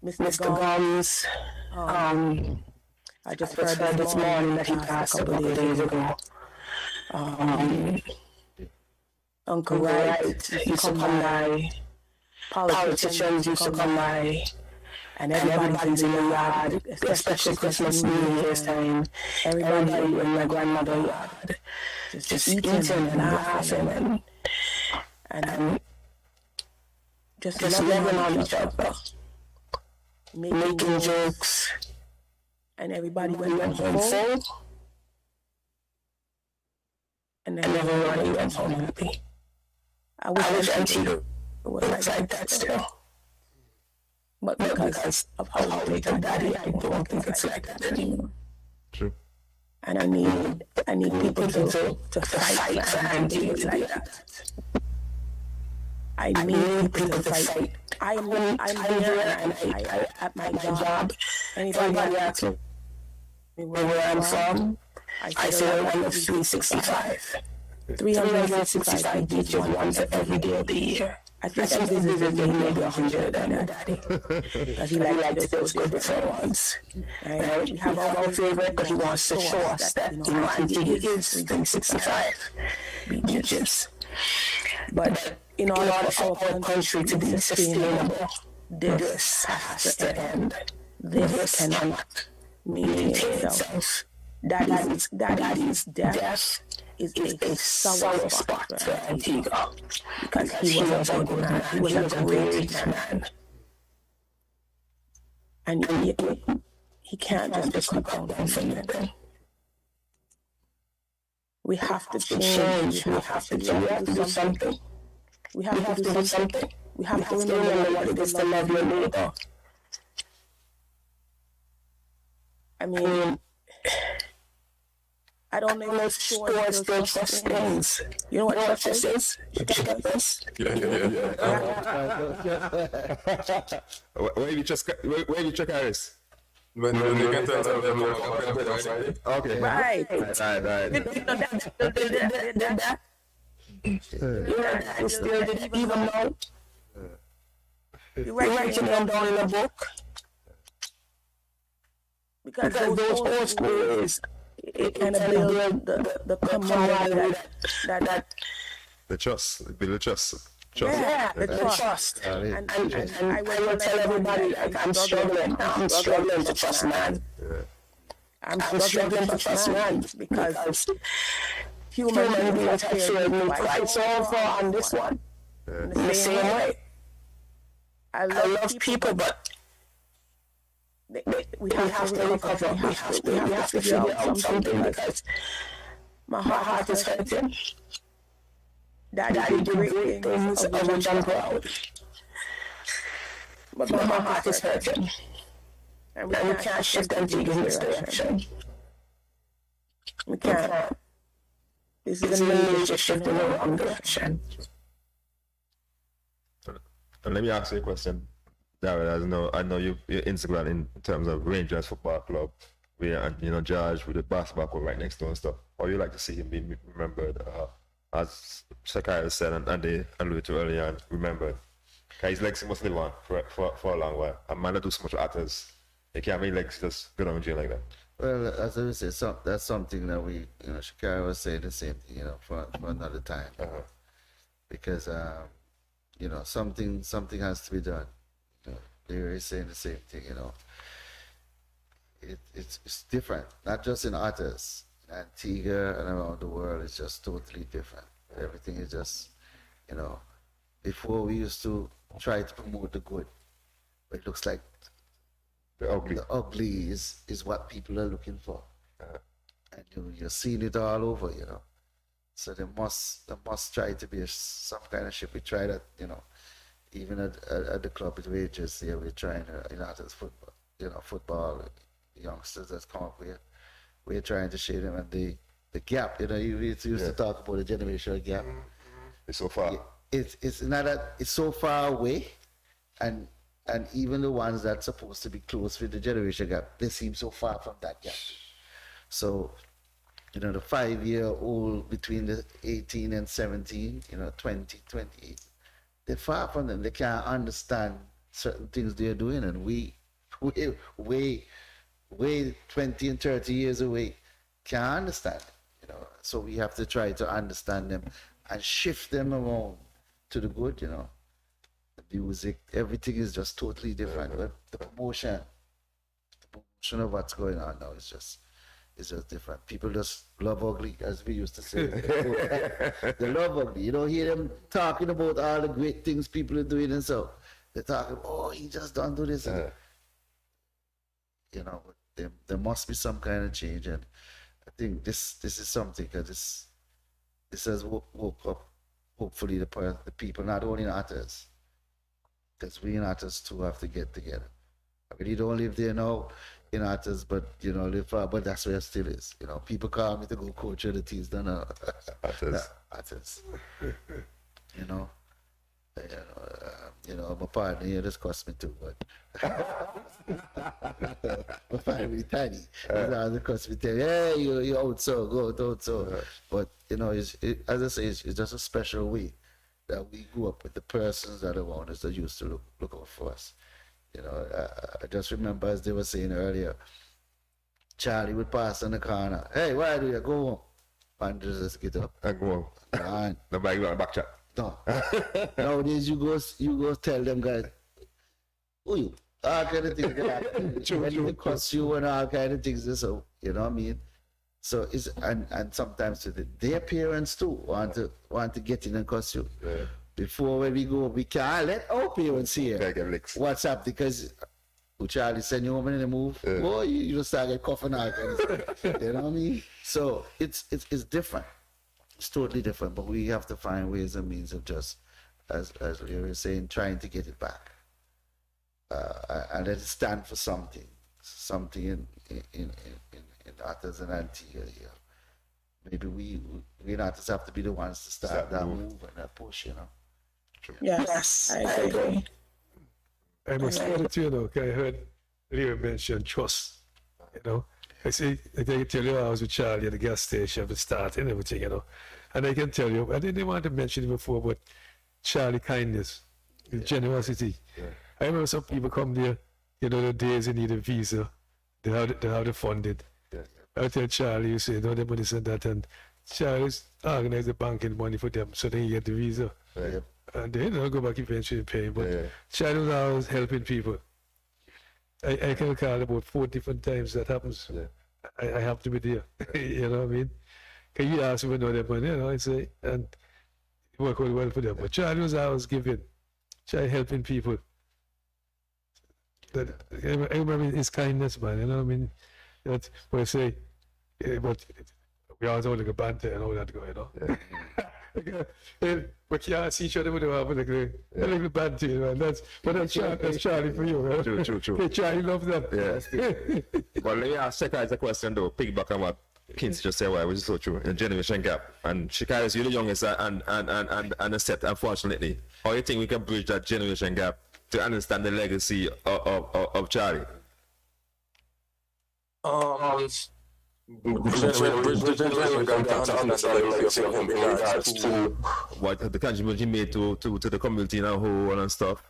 Mr. Gomes, I just heard this morning that he passed a couple of days ago. Uncle Wright used to come by, politicians used to come by, and everybody's in the yard, especially Christmas, New Year's time. Everybody in my grandmother's yard, just eating and laughing and just loving on each other, making jokes, and everybody went home full. and everyone went home happy. I wish Antigua was like that still. But because of how we played her daddy, I don't think it's like that anymore. True. And I need people to fight for Antigua like that. I need people to fight. I'm there and I at my job. Anybody asks me where I'm from, I say I live 365. 365 beaches, one for every day of the year. I think this is maybe 100 on my daddy. Because he likes those good different ones. Right? We have our favorite, but he wants to show us that, Antigua is 365 beaches. But in order for our country to be sustainable, this has to end. This cannot maintain itself. Daddy's death is a sour spot for Antigua because he was a good man. He was a great man. And he can't just be cut down from nothing. We have to change. We have to do something. We have to do something. We have to remember what it is to love your neighbor. I mean, I don't know if stores still trust things. You know what trust is? Yeah. Where you check Harris? When you can tell them right? Okay. Right. You still didn't even know. You write your name down in a book. Because those old schools, it kind of build the camaraderie that The trust. Build the trust. yeah, the trust. And I will tell everybody, like, I'm struggling to trust man. I'm struggling to trust man because human beings have failed me quite so far on this one. In the same way. I love people, but we have to recover. We have to figure out something because my heart is hurting. Daddy did great things of which I'm proud. But my heart is hurting. And we can't shift Antigua in this direction. We can't. This is a major shift in the wrong direction. And let me ask you a question, Daryl. I know you're integral in terms of Rangers Football Club, where George with the basketball court right next door and stuff. How you like to see him be remembered, as Shakira said and they alluded to earlier on, remembered. Because his legacy must live on for a long while. A man that do so much with actors, they can't make legacy just go down in jail like that. Well, as I said, that's something that we, Shakira was saying the same thing, for another time. Because, something has to be done. They were saying the same thing, It's different, not just in artists. In Antigua and around the world, it's just totally different. Everything is just, before we used to try to promote the good, but it looks like the ugly is what people are looking for. And you're seeing it all over, So there must try to be some kind of shift. We try that, even at the club at Wages here, we're trying to, artists football, football, youngsters that come up here. We're trying to share them, and the gap. You used to talk about the generational gap. It's so far. It's not that it's so far away, and even the ones that's supposed to be close with the generation gap, they seem so far from that gap. So, the 5-year-old between the 18 and 17, 20, 28, they're far from them. They can't understand certain things they're doing, and we way 20 and 30 years away can't understand, So we have to try to understand them and shift them around to the good, The music, everything is just totally different. But the promotion of what's going on now is just different. People just love ugly, as we used to say. They love ugly. You don't hear them talking about all the great things people are doing, and so they're talking, oh, he just don't do this. There must be some kind of change, and I think this is something that this has woke up, hopefully, the people, not only in artists, because we in artists too have to get together. I really don't live there now in artists, but live far, but that's where it still is. People call me to go coach other teams, don't know. Artists. you know. My partner here just cost me too, but my family tiny. It cost me 10. Hey, you out so, go out so. But as I say, it's just a special way that we grew up with the persons that are around us that used to look out for us. I just remember, as they were saying earlier, Charlie would pass on the corner. Hey, why do you go home? And just get up. I go home. The back chat. No. Nowadays, you go tell them guys, who you? All kind of things. True. Cost you and all kind of things. So, you know what I mean? So it's and sometimes their parents too want to get in and cost you. Yeah. Before when we go, we can't let our parents hear what's up because Charlie send you home and they move. Yeah. Boy, you just start get coughing out. You know what I mean? So it's different. It's totally different, but we have to find ways and means of just, as we were saying, trying to get it back, and let it stand for something in artists and Antigua here. Maybe we artists have to be the ones to start that move and that push, Yes, I agree. I must say it too, I heard Leo mention trust, I can tell you I was with Charlie at the gas station at start and everything, and I can tell you, I didn't want to mention it before, but Charlie kindness, generosity. Yeah. I remember some people come there, the days they need a visa, they have the funded. Yeah. I tell Charlie, you say, no, the money and that, and Charlie's organize the banking money for them so they can get the visa. Yeah. And they don't go back eventually paying, but Charlie was always helping people. I can recall about 4 different times that happens. Yeah. I have to be there. You know what I mean? Because you ask me their money, I say, and it worked out well for them. But Charlie was always giving, Charlie helping people. I remember his kindness, man. You know what I mean? That's what I say. But we always have like a banter and all that going, we can't see each other with the bad thing, man. That's Charlie for you, man. True. Hey, Charlie loves that. Yeah. But let me ask Sheka as a question though, piggyback on what Kins just said, which is so true, a generation gap. And Sheka is really youngest and a set, unfortunately. How do you think we can bridge that generation gap to understand the legacy of Charlie? What the contribution he made to the community and whole and stuff,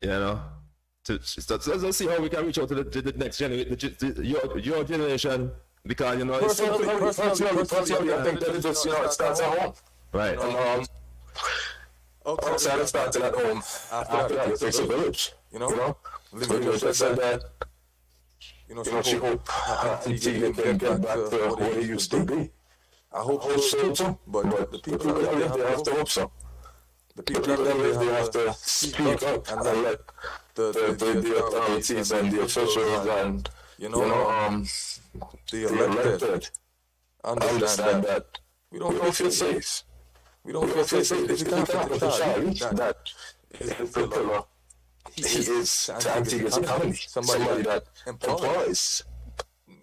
let's see how we can reach out to the next generation, your generation, because personally, I think that it just it starts at home, right? Outside it starts at home. After that, it takes a village. Living said that. She hope Antigua can get back to what it used to be. I hope so too, but the people that live there have to hope so. The people that live there have to speak up and let the authorities and the officials and the elected understand that we don't feel safe. We don't feel safe. If you can't protect the child, that is the pillar. He is to Antigua's economy, somebody that employs,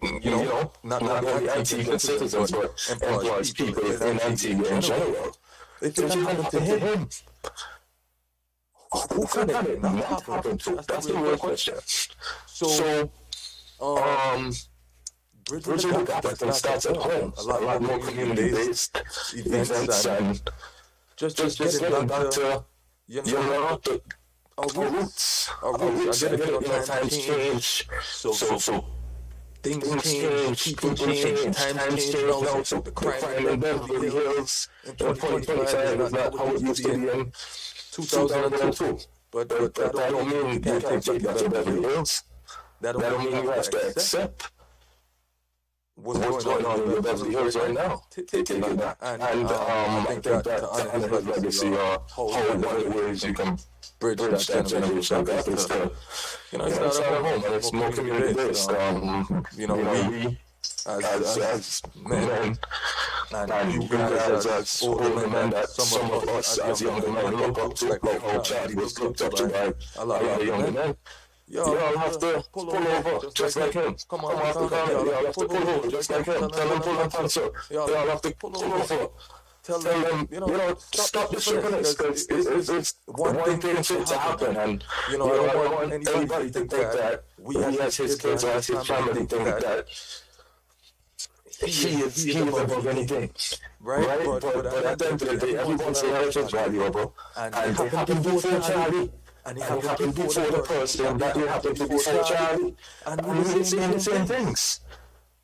not only Antiguan citizens, but employs people in Antigua in general. If it happened to him, who can it not happen to? That's the real question. So, bridging the gap, I think, starts at home. A lot more community-based events and just getting back to, our roots. I get it, times change. So things change, people change, times change now. So the crime in Beverly Hills in 2025 is not how it used to be in 2002. But that don't mean you can't take that to Beverly Hills. That don't mean you have to accept what's going on in Beverly Hills right now. Take it back. And I think that to honor his legacy, one of the ways you can bridge that generation gap is to, it's not at home, and it's more community-based. We, as men, And you guys as older men that some of us as younger men look up to, like how Charlie was looked up to by a lot of younger men. Y'all have to pull over just like him. Come on, y'all have to pull over just like him. Tell them pull up pants up. Y'all have to pull over. Tell them, stop the shit, because it's one thing to happen, and I don't want anybody to think that we as his kids or as his family think that he is above anything, right? But at the end of the day, everyone's life is valuable, and it happened before Charlie, and it happened before the person that it happened to before Charlie, and we were saying the same things.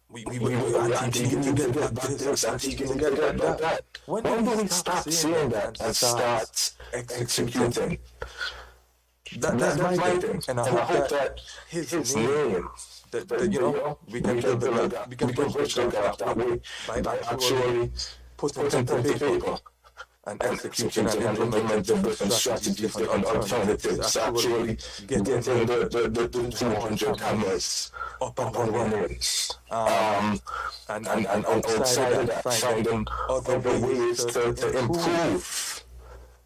We Auntie can get this, Auntie can get that. When do we stop saying that and start executing? That's my thing, and I hope that his name, we can bridge the gap that way by actually putting pen to paper and executing and implementing different strategies, different alternatives, actually getting the 200 cameras up and running. And outside of that, finding other ways to improve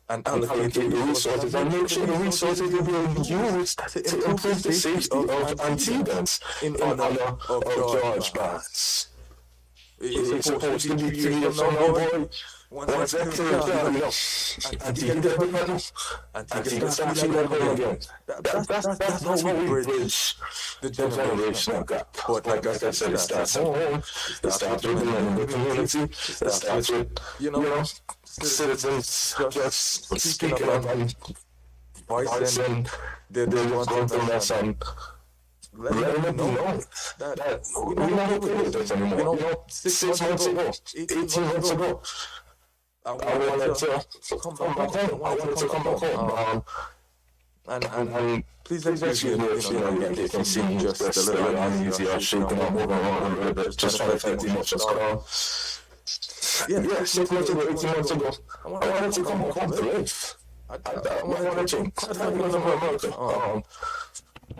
and allocate the resources and make sure the resources are being used to improve the safety of Antiguans in honor of George Barnes. It's supposed to be treated some boy. Once that clear, Antigua starts feeling home again. That's how we bridge the generational gap. But like I said, it starts at home, it starts with the community, it starts with, citizens just speaking up and voicing their wantonness and letting them know that we're not okay with this anymore. 6 months ago, 18 months ago, I wanted to come back home. And please excuse me if they can see me just a little uneasy or shaking or moving around a little bit, just trying to find the emotions calm. Yeah, 6 months ago, 18 months ago, I wanted to come home to live. I wanted to live in America.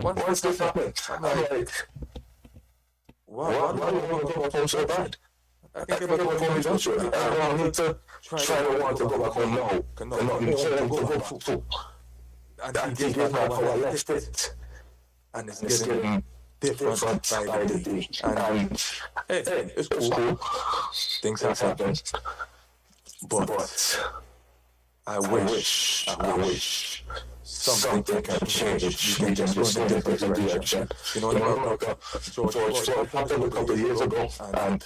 Once this happened, I'm like, why do I want to go back home so bad? I can get back home eventually. I don't need to try to want to go back home now. Not home to go back to. And he gave back how I left it. And it's getting different by the day. And hey, it's cool. Things have happened. But I wish something can change. We can just go in a different direction. In America, George Floyd happened a couple of years ago, and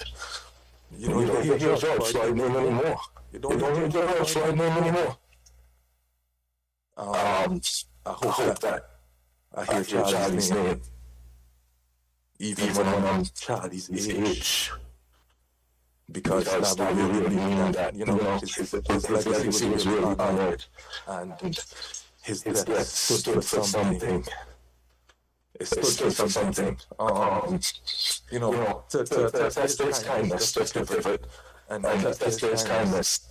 you don't hear George Floyd name anymore. You don't hear George Floyd name anymore. I hope that I hear Charlie's name, even when I'm Charlie's age. Because that will really mean that, his legacy was really honored, and his death stood for something. It stood for something. To test his kindness, just to pivot, and test his kindness.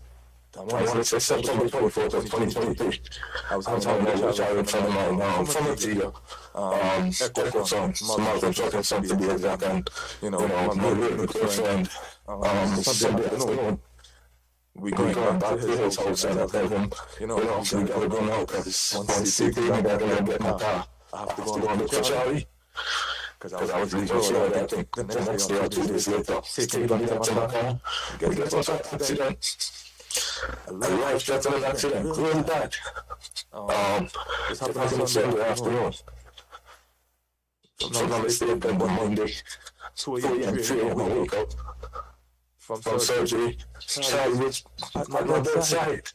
I want to say September 24th of 2023. I was having a child in front of mine, from Antigua. Echo some Malcolm talking something to be exact, and, my really good friend, Sunday afternoon, we going back to his house, and I tell him, we gotta go now, because once he take me back and I get my car, I have to go and look for Charlie. Because I was leaving Florida, I think, the next day or 2 days later, taking me back to my car, get into an accident. A life-threatening accident, really bad. This happened on Sunday afternoon. From my mistake, on Monday, 2 a.m., 3 a.m., I wake up from surgery. Charlie was at my bedside.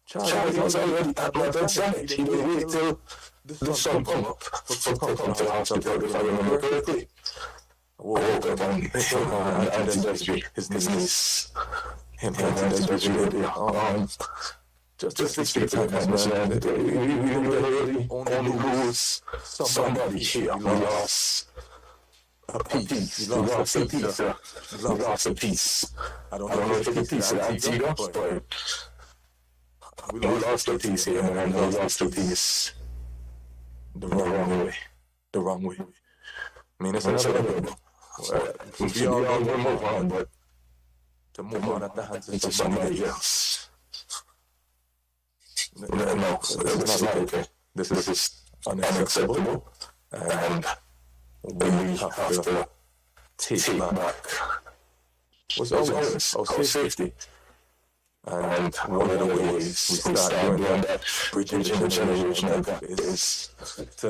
Charlie was already at my bedside. He didn't wait till the sun come up to come to the hospital, if I remember correctly. I woke up and Auntie his niece. Him and Desiree, just to speak to him, man, we really only lose somebody here. We lost a piece. We lost a piece. We lost a piece. I don't know if it's a piece of Antigua, but we lost a piece here, man. We lost a piece the wrong way. The wrong way. I mean, it's inevitable. We all will move on, but to move on at the hands of somebody else. No, it's not okay. This is unacceptable, and we have to take back what's always our safety. And one of the ways we start doing that, bridging the generational gap, is to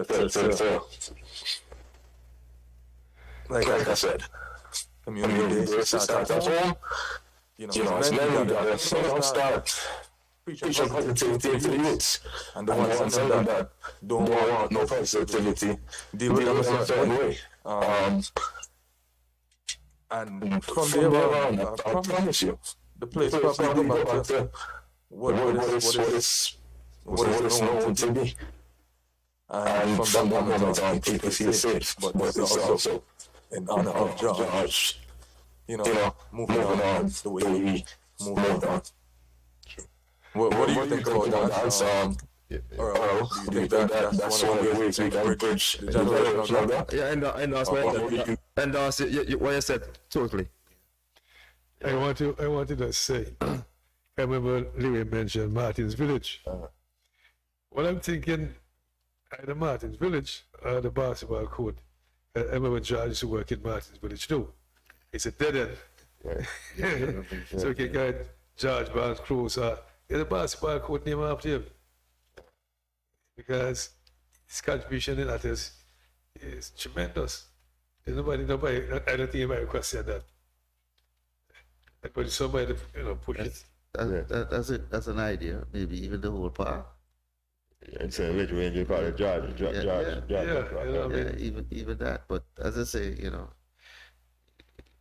like I said, community days start at home. You know, as men we gotta start preaching positivity to the youths, and the ones that don't want no positivity, deal with them a certain way. And from there on, I promise you, the place probably go back to what is known to be. And from that moment on, people feel safe, but it's also in honor of George, moving on the way we move on. What do you think about that? Or do you think that's one of the ways we can bridge the generational gap? Yeah, and that's what you said, totally. I wanted to say, I remember Louis mentioned Martin's Village. What I'm thinking, either Martin's Village or the basketball court. I remember George used to work in Martin's Village too. It's a dead end. So we can get George Barnes Cruz, get a basketball court named after him. Because his contribution in that is tremendous. There's nobody, I don't think anybody question that. But somebody, push it. That's an idea. Maybe even the whole park. It's a which way you call it, George. Even that. But as I say,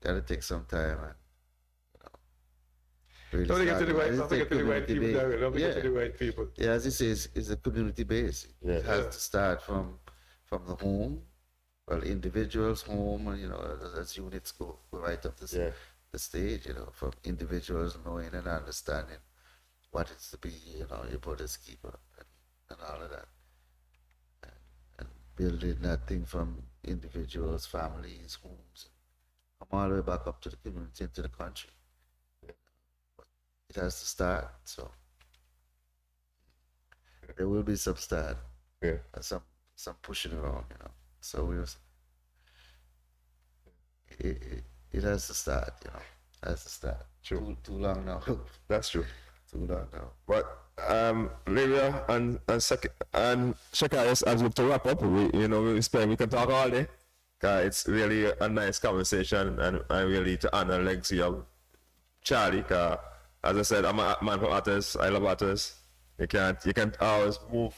gotta take some time and really Don't get to the right people. Don't get to the right people. Yeah, as you say, it's a community base. Yeah. It has to start from the home, well, individuals' home, and as units go right up the stage. From individuals knowing and understanding what it's to be, your brother's keeper and all of that, and building that thing from individuals, families, homes, come all the way back up to the community and to the country. It has to start, so there will be some start, and some pushing around, So it has to start, It has to start. True. Too long now. That's true. Too long now. But Livia and Shaka, as we to wrap up, we can talk all day. It's really a nice conversation, and I really to honor the legacy of Charlie. As I said, I'm a man for artists. I love artists. You can't always move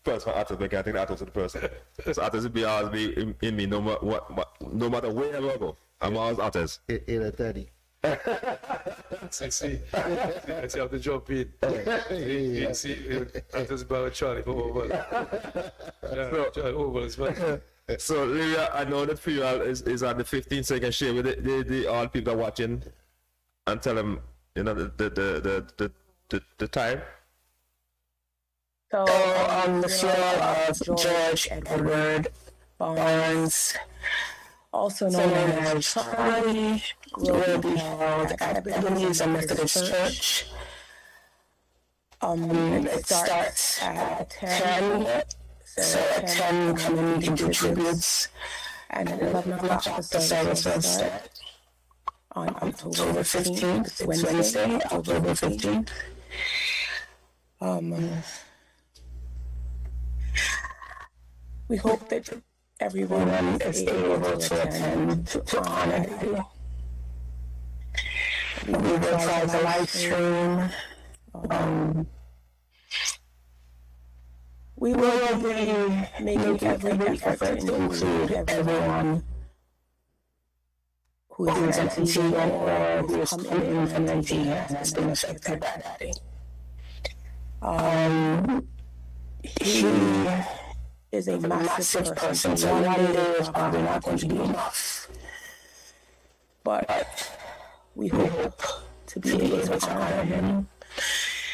person for artist, but you can't take the artist to the person. So artists will always be in me no matter where I go. I'm always artist. In a 30. See, I have to jump in. See, artists about Charlie for over. Charlie over as well. So, Lyria, I know that funeral is on the 15th, so you can share with the all people watching and tell them, the time. So, the funeral of George Edward Barnes, also known as Charlie, will be held at Ebenezer Methodist Church. It starts at 10. So at 10, come and you can do tributes. And at 11 o'clock, the service will start on October 15th. It's Wednesday, October 15th. We hope that everyone is able to attend to honor you. We will try the live stream. We will be making every effort to include everyone who is an Antiguan or who is coming in from Antigua and has been affected by that day. He is a massive person, so one day is probably not going to be enough. But we hope to be able to honor him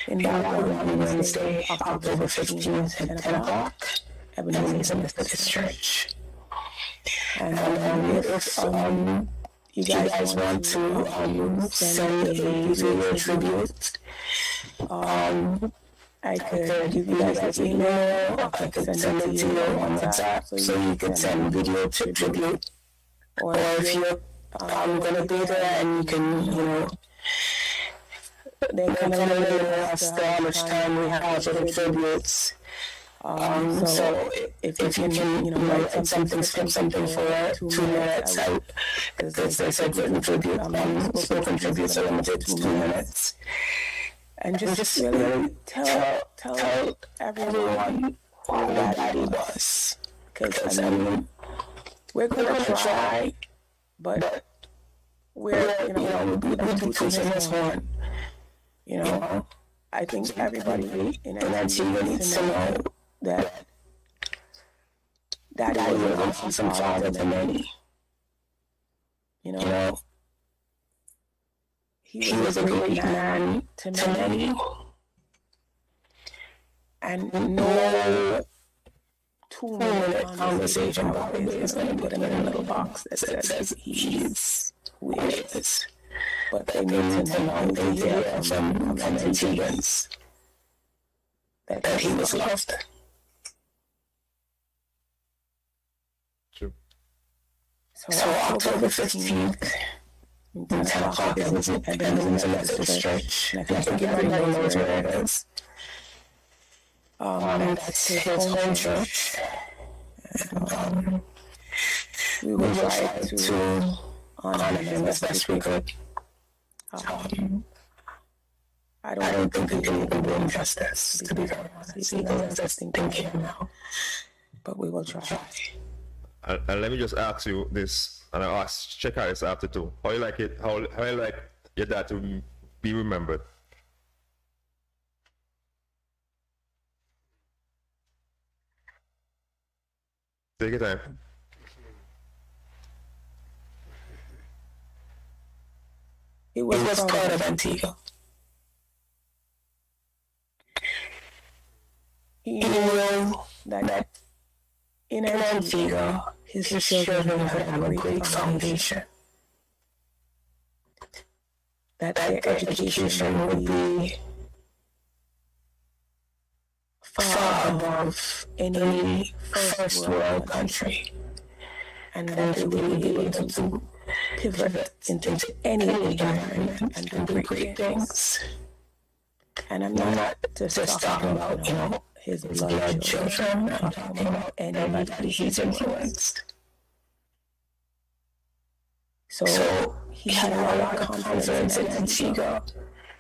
in that one Wednesday, October 15th at 10 o'clock, Ebenezer Methodist Church. And if you guys want to send a video tribute, I could give you guys the email, or I could send it to you on WhatsApp, so you can send video tribute. Or if you're gonna be there and you can, they come in and ask how much time we have for the tributes. So if you can, write something, script something for 2 minutes, because they said written tribute, spoken tributes are limited to 2 minutes. And just really tell everyone who Daddy was. Because, we're gonna try, but we're be teaching this one. I think everybody in Antigua needs to know that Daddy was an awesome father to many. He was a great man to many. And no 2-minute conversation probably is going to put him in a little box that says he's who he is. But they need to know and hear from Antiguans that he was loved. True. So October 15th, 10 o'clock is at the Methodist Church. And I think everybody knows where it is. That's his home church. And, we will try to honor him as best we could. I don't think we can do him justice, to be very honest. Even as I think him now. But we will try. And let me just ask you this, and I'll check out this after too. How you like it? How you like your dad to be remembered? Take your time. He was proud of Antigua. He knew that in Antigua, his children would have a great foundation. That their education would be far above any first world country. And that they would be able to pivot into any environment and do great things. And I'm not just talking about, his blood children. I'm talking about anybody he's influenced. So he had a lot of confidence in Antigua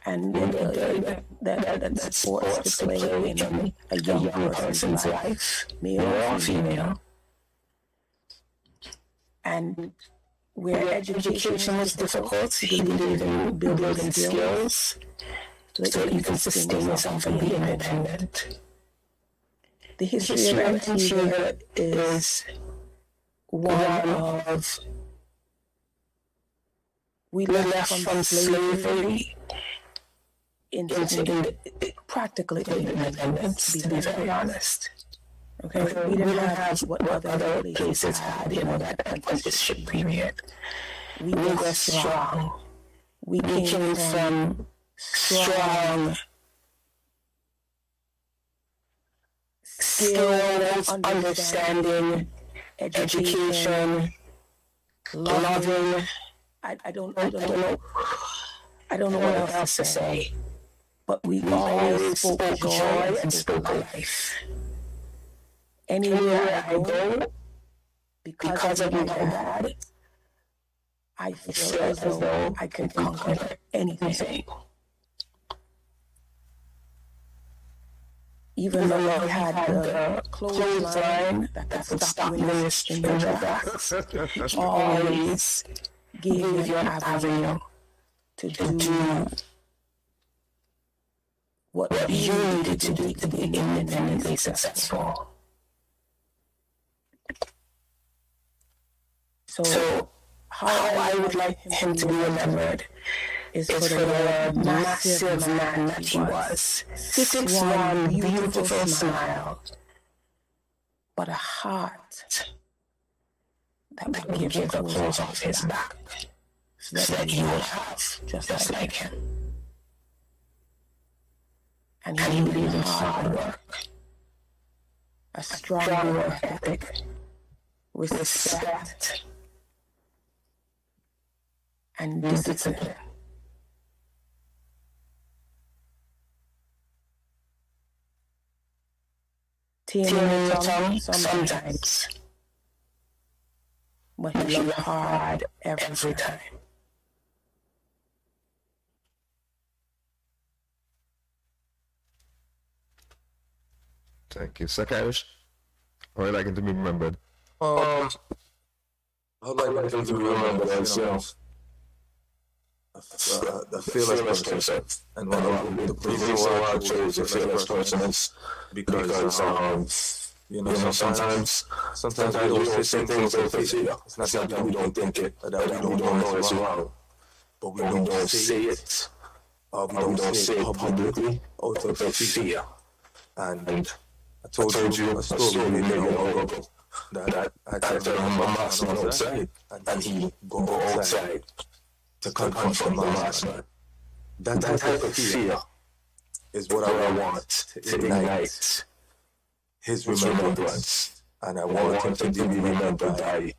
and the ability that sports to play in a young person's life, male or female. And where education was difficult, he believed in building skills so that you can sustain yourself and be independent. The history of Antigua is one of we left from slavery into practically independence, to be very honest. Okay, we didn't have what other places had, that apprenticeship period. We were strong. We came from strong, skilled, understanding, education, loving. I don't know what else to say. But we always spoke joy and spoke life. Anywhere I go, because of my dad, I feel as though I can conquer anything. Even though I had the clothesline that could stop me in your tracks, always gave you an avenue to do what you needed to do to be independently successful. So how I would like him to be remembered is for the massive man that he was. 6'1", beautiful smile, but a heart that would give you the clothes off his back. so that you will have just like him. And he believes in hard work, a strong work ethic, respect, and discipline. Tearing your tongue sometimes, but he loves hard every time. Thank you. Sir Kailash, how would you like him to be remembered? I'd like him to be remembered as, the fearless person. And one of the reasons why I chose the fearless person is because, sometimes we don't say things out of fear. It's not that we don't think it, that we don't know it's wrong, but we don't say it, or we don't say it publicly out of fear. And I told you a story maybe a while ago that I tell him my masked man outside, and he go outside to confront the masked man. That type of fear is what I want to ignite his remembrance, and I want him to be remembered by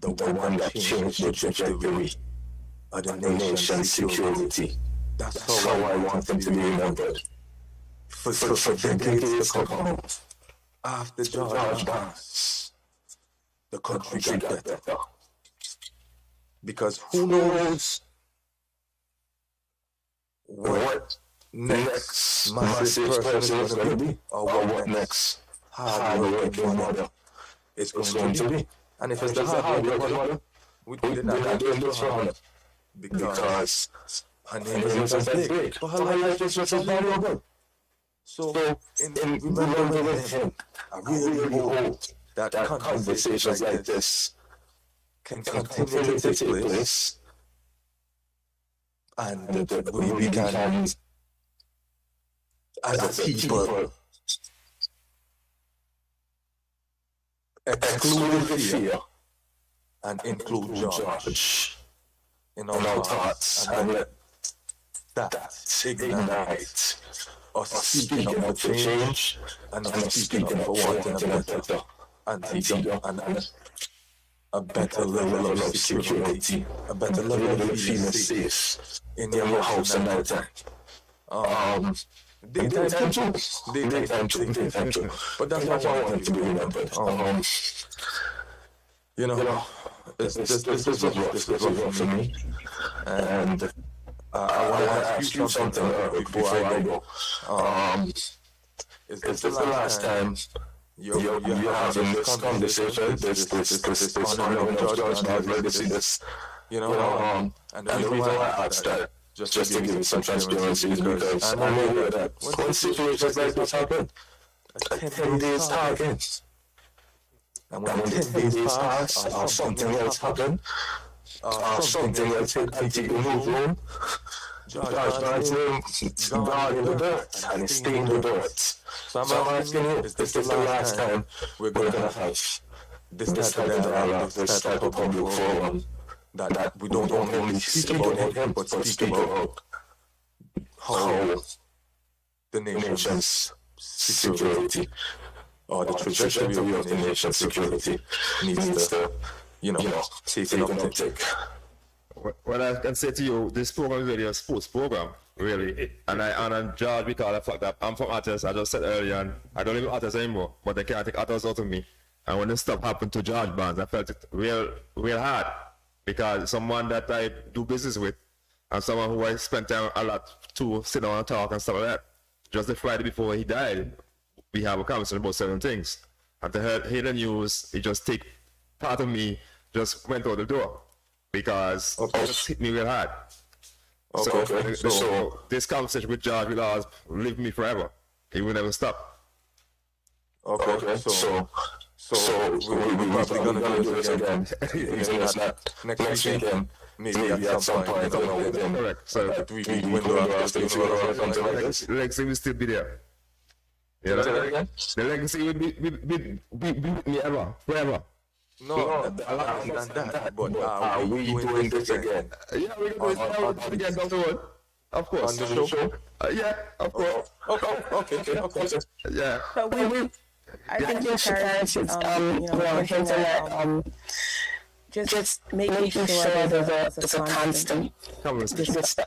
the one that changed the trajectory of the nation's security. That's how I want him to be remembered. For decades to come, after George Barnes, the country got better. Because who knows what next massive person is going to be, or what next hard-working mother is going to be. And if it's the hard-working mother, we did not do this for her. Because her name is as big, but her life is just as valuable. So, in remembering him, I really hope that conversations like this can continue to take place, and that we can, as a people, exclude the fear and include George in our thoughts, and let that ignite us speaking up for change and speaking up for wanting a better Antigua and a better level of security, a better level of feeling safe in your house at night time. Daytime too. But that's not why I want to be remembered. This is rough for me, and I want to ask you something before I go. Is this the last time you're having this conversation, this honoring of George Barnes' legacy, and the reason why I asked that, just to give you some transparency, is because I know that when situations like this happen, 10 days talking, and when 10 days pass, or something else happen, something else hit Antigua move home, George Barnes' name is gone in the dirt, and it's stained the dirt. So I'm asking you, is this the last time we're going to have this type of dialogue, this type of public forum, that we don't only speak about him, but speak about how the nation's security, or the trajectory of the nation's security needs to, take an uptick. What I can say to you, this program is really a sports program, really. And I honor George because of the fact that I'm from Artis. I just said earlier, and I don't live in Artis anymore, but they can't take Artis out of me. And when this stuff happened to George Barnes, I felt it real hard, because someone that I do business with, and someone who I spent time a lot to sit down and talk and stuff like that. Just the Friday before he died, we have a conversation about certain things. And to hear the news, it just take part of me just went out the door. Because it just hit me real hard. So this conversation with George will always live me forever. It will never stop. Okay. So we're probably gonna do this again. Even if not next weekend, maybe at some point. Correct. So at 3 window after the funeral or something like this. The legacy will still be there. You know? The legacy will be with me forever. No, a lot than that. But are we doing this again? Yeah, we're going to do it again down the road. Of course. On the show? Yeah, of course. Okay. Yeah. But I think Shakira should, hinting at just making sure there's a constant Conversation.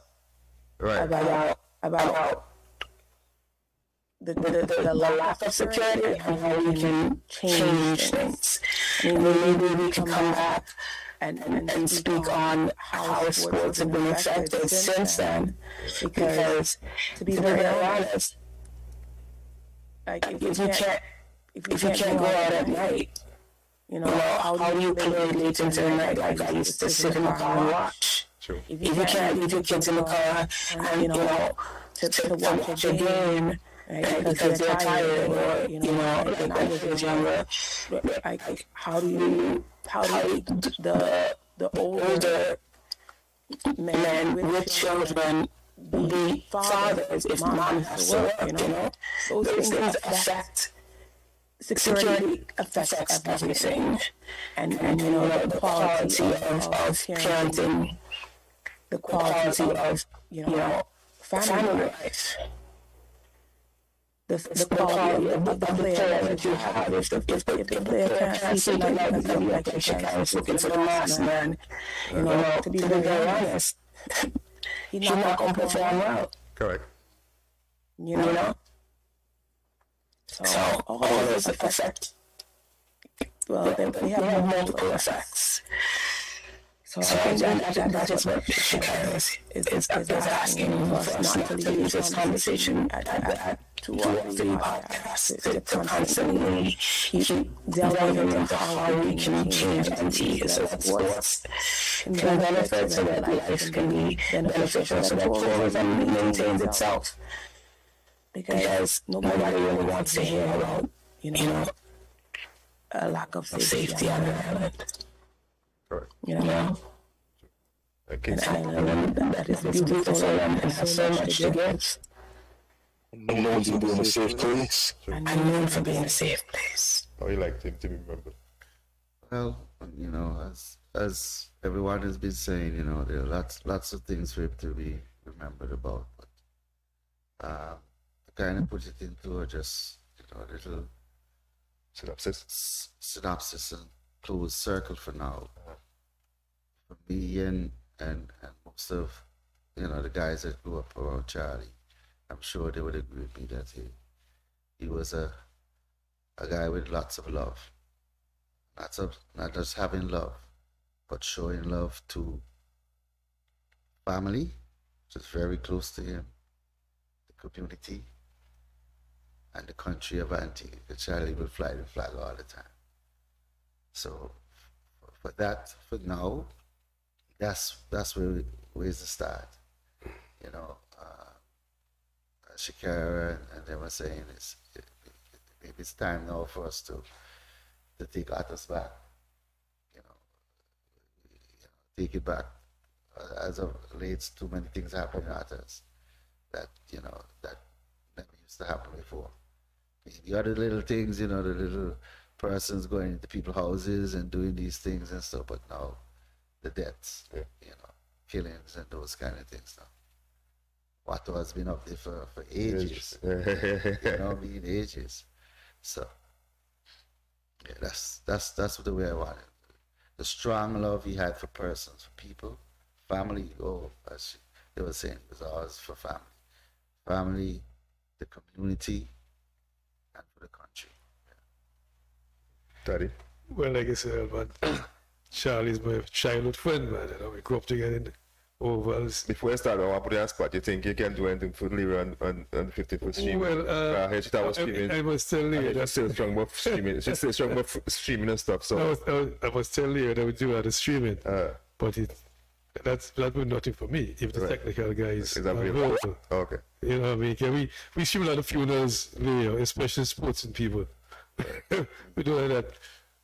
Right. about the lack of security and how we can change things. I mean, maybe we can come back and speak on how sports have been affected since then. Because to be very honest, like if you can't go out at night, how do you play late into the night? Like I used to sit in the car and watch. True. If you can't leave your kids in the car and to watch a game, right, because they're tired, or like when I was younger, like how do the older men with children be fathers if mom has to work? Those things affect security, affects everything, and the quality of parenting, the quality of family life. The quality of the player that you have. If the player can't sleep at night because like the Shakira's looking for the last man, to be very honest, he's not going to perform well. Correct. So all of those affect. Well, they have multiple effects. So I think that is what Shakira is asking for us not to leave this conversation at 2 or 3 podcasts, to constantly keep delving into how we can change and see so that sports can benefit, so that life can be beneficial, so that tourism maintains itself. Because nobody really wants to hear about, a lack of safety on the island. Correct. An island that is beautiful and has so much to give. Known to be in a safe place. And known for being a safe place. How you like him to be remembered? Well, as everyone has been saying, there are lots of things for him to be remembered about. But to kind of put it into just a little synopsis and closed circle for now. For me and most of the guys that grew up around Charlie, I'm sure they would agree with me that he was a guy with lots of love. Not just having love, but showing love to family, which is very close to him, the community, and the country of Antigua. Charlie will fly the flag all the time. So for now, that's where's the start. Shakira and they were saying maybe it's time now for us to take artists back. Take it back. As of late, too many things happen in artists that never used to happen before. The other little things, the little persons going into people's houses and doing these things and stuff, but now the deaths, killings and those kind of things now. Wato has been up there for ages. Ages. So yeah, that's the way I want it. The strong love he had for persons, for people, family. As they were saying, it was always for family. Family, the community, and for the country. Daddy? Well, like I said, man, Charlie's my childhood friend, man. We grew up together in the ovals. Before you start, I want to put you on spot. You think you can do anything for Lyra on the 50th stream? Well, I must tell you that still strong about streaming. She's still strong about streaming and stuff. So I must tell you that we do have the streaming, but that was nothing for me. If the technical guys are available. Okay. You know what I mean? We stream a lot of funerals, especially sports and people. We do like that.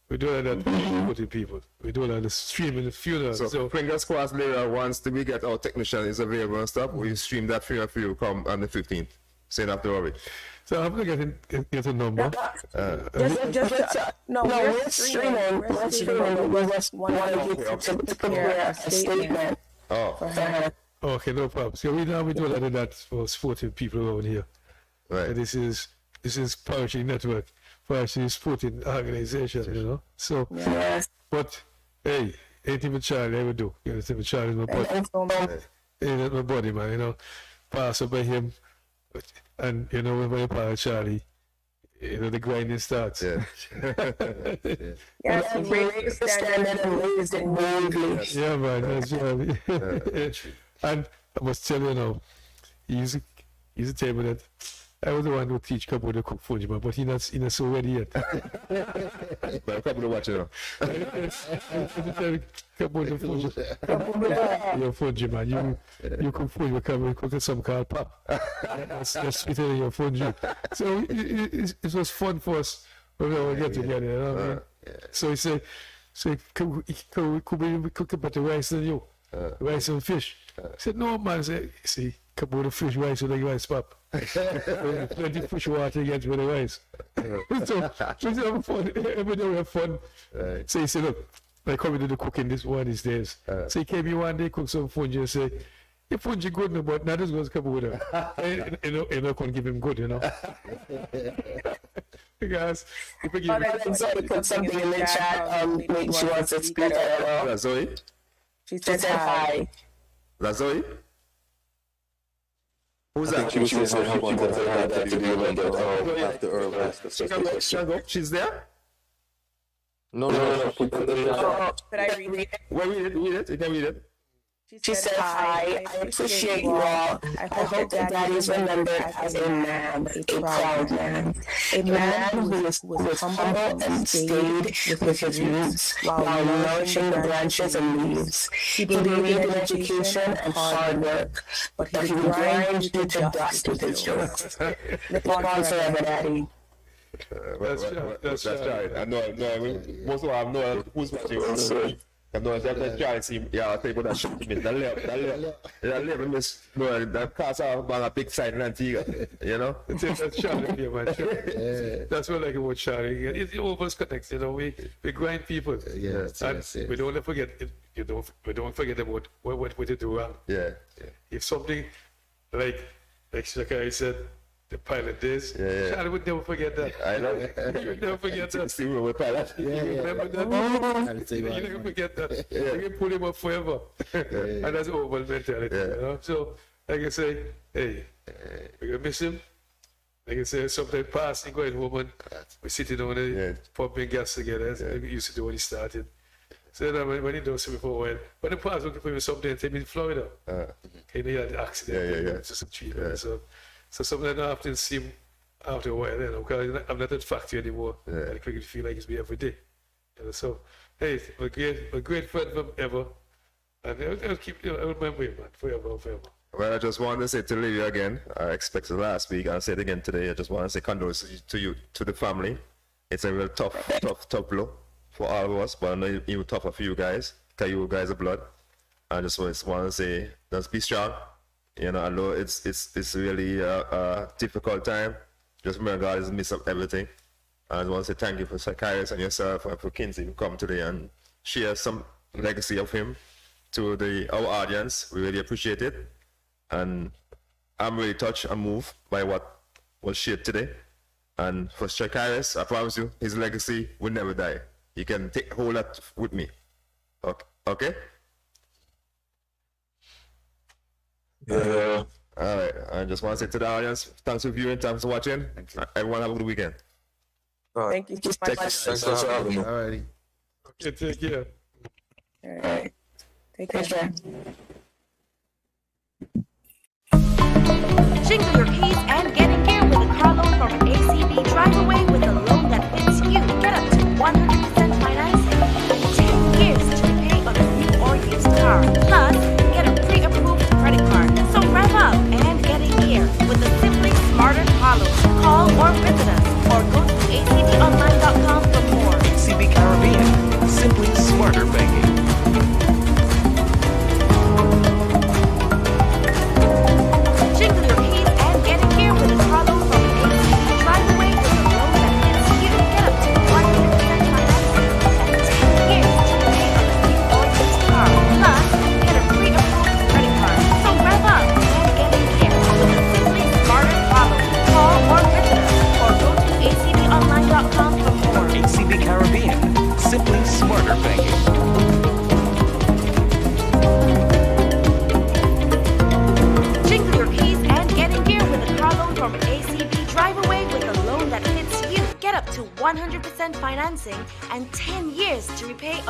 We do that with people. We do that streaming the funerals. So fingers crossed later, once we get our technician is available and stuff, we stream that funeral for you come on the 15th. So you don't have to worry. So I'm gonna get a number. No, we're streaming. We're streaming. We just wanted you to prepare a statement for her. Okay, no problem. So we do a lot of that for sporting people around here. Right. And this is Parish Network, Parish Sporting Organization, you know. So, Yes. but hey, ain't even Charlie ever do. You know, it's even Charlie in my body. Ain't my body, man. You know, pass by him, and you know when you pass Charlie, you know the grinding starts. Yeah. Yes, and raised the standard and raised it boldly. Yeah, man, that's right. And I must tell you now, he used to tell me that I was the one who teach Cabo to cook fungi, man, but he not so ready yet. But Cabo to watch it now. Cabo to fungi. You're fungi, man. You cook fungi, Cabo cook some called pop. That's sweeter than your fungi. So it was fun for us when we all get together, you know what I mean? So he said, could we cook a better rice than you? Rice and fish. I said, no, man. I said, see, Cabo the fish rice with the rice pop. Plenty fish water against with the rice. So we have fun. Every day we have fun. Right. So he said, look, I come into the cooking this one these days. So he came here one day, cook some fungi and say, your fungi good, no, but not as good as Cabo with him. You know, can't give him good, you know. Because if we give him... Zoe put something in the chat, maybe she wants to speak. That's Zoe? She said hi. That's Zoe? Who's that? She was saying how she wanted to have that to do like after Earl asked the She's there? No. Could I read it? Well, read it. You can read it. She said, hi, I appreciate you all. I hope that Daddy is remembered as a man, a proud man. A man who was humble and stayed with his roots while nourishing the branches and leaves. He believed in education and hard work, but he would grind you to dust with his jokes. Live on forever, Daddy. That's right. I know. Most of them know who's watching. I know that's Charlie. See, yeah, I'll tell you about that shit. That level, miss. No, that cars are on a big side in Antigua. You know. That's Charlie here, man. That's what I like about Charlie. It always connects. You know, we grind people. Yes. We don't forget. We don't forget about what we do wrong. Yeah. If something like Shakai said, the pilot days. Charlie would never forget that. I know. You would never forget that. Still with pilot. You remember that? You never forget that. You can pull him up forever. And that's oval mentality. You know? So, like I say, hey, we're going to miss him. Like I say, sometimes passing, going home and we're sitting on the pumping gas together, as we used to do when he started. So then when he does it for a while, when the pass looking for him something, take me in Florida. He had an accident. It's just a treatment. So something I don't often see him after a while, you know, because I'm not at factory anymore. I quickly feel like it's me every day. You know, so, hey, a great friend from ever. And I'll keep, I'll remember him, man, forever. Well, I just want to say to Lydia again, I expected last week, I'll say it again today. I just want to say condolences to you, to the family. It's a real tough blow for all of us, but I know even tougher for you guys, because you guys are blood. I just want to say, just be strong. You know, I know it's really a difficult time. Just remember, God is in the midst of everything. I just want to say thank you for Zacharias and yourself and for Kinsey to come today and share some legacy of him to our audience. We really appreciate it. And I'm really touched and moved by what was shared today. And for Zacharias, I promise you, his legacy will never die. You can take hold of that with me. Okay? Yeah. All right. I just want to say to the audience, thanks for viewing, thanks for watching. Everyone have a good weekend. All right. Thank you so much. Thanks for having me. All righty. Okay, take care. All right. Take care. Jingle your keys and get in gear with a car loan from ACB. Drive away with a loan that fits you. Get up to 100% financing and 10 years to repay on a new or used car. Plus, get a pre-approved credit card. So rev up and get in gear with the Simply Smarter car loan. Call or visit us or go to acbonline.com for more. ACB Caribbean, simply smarter banking. Jingle your keys and get in gear with a car loan from ACB. 100% financing and 10 years to repay on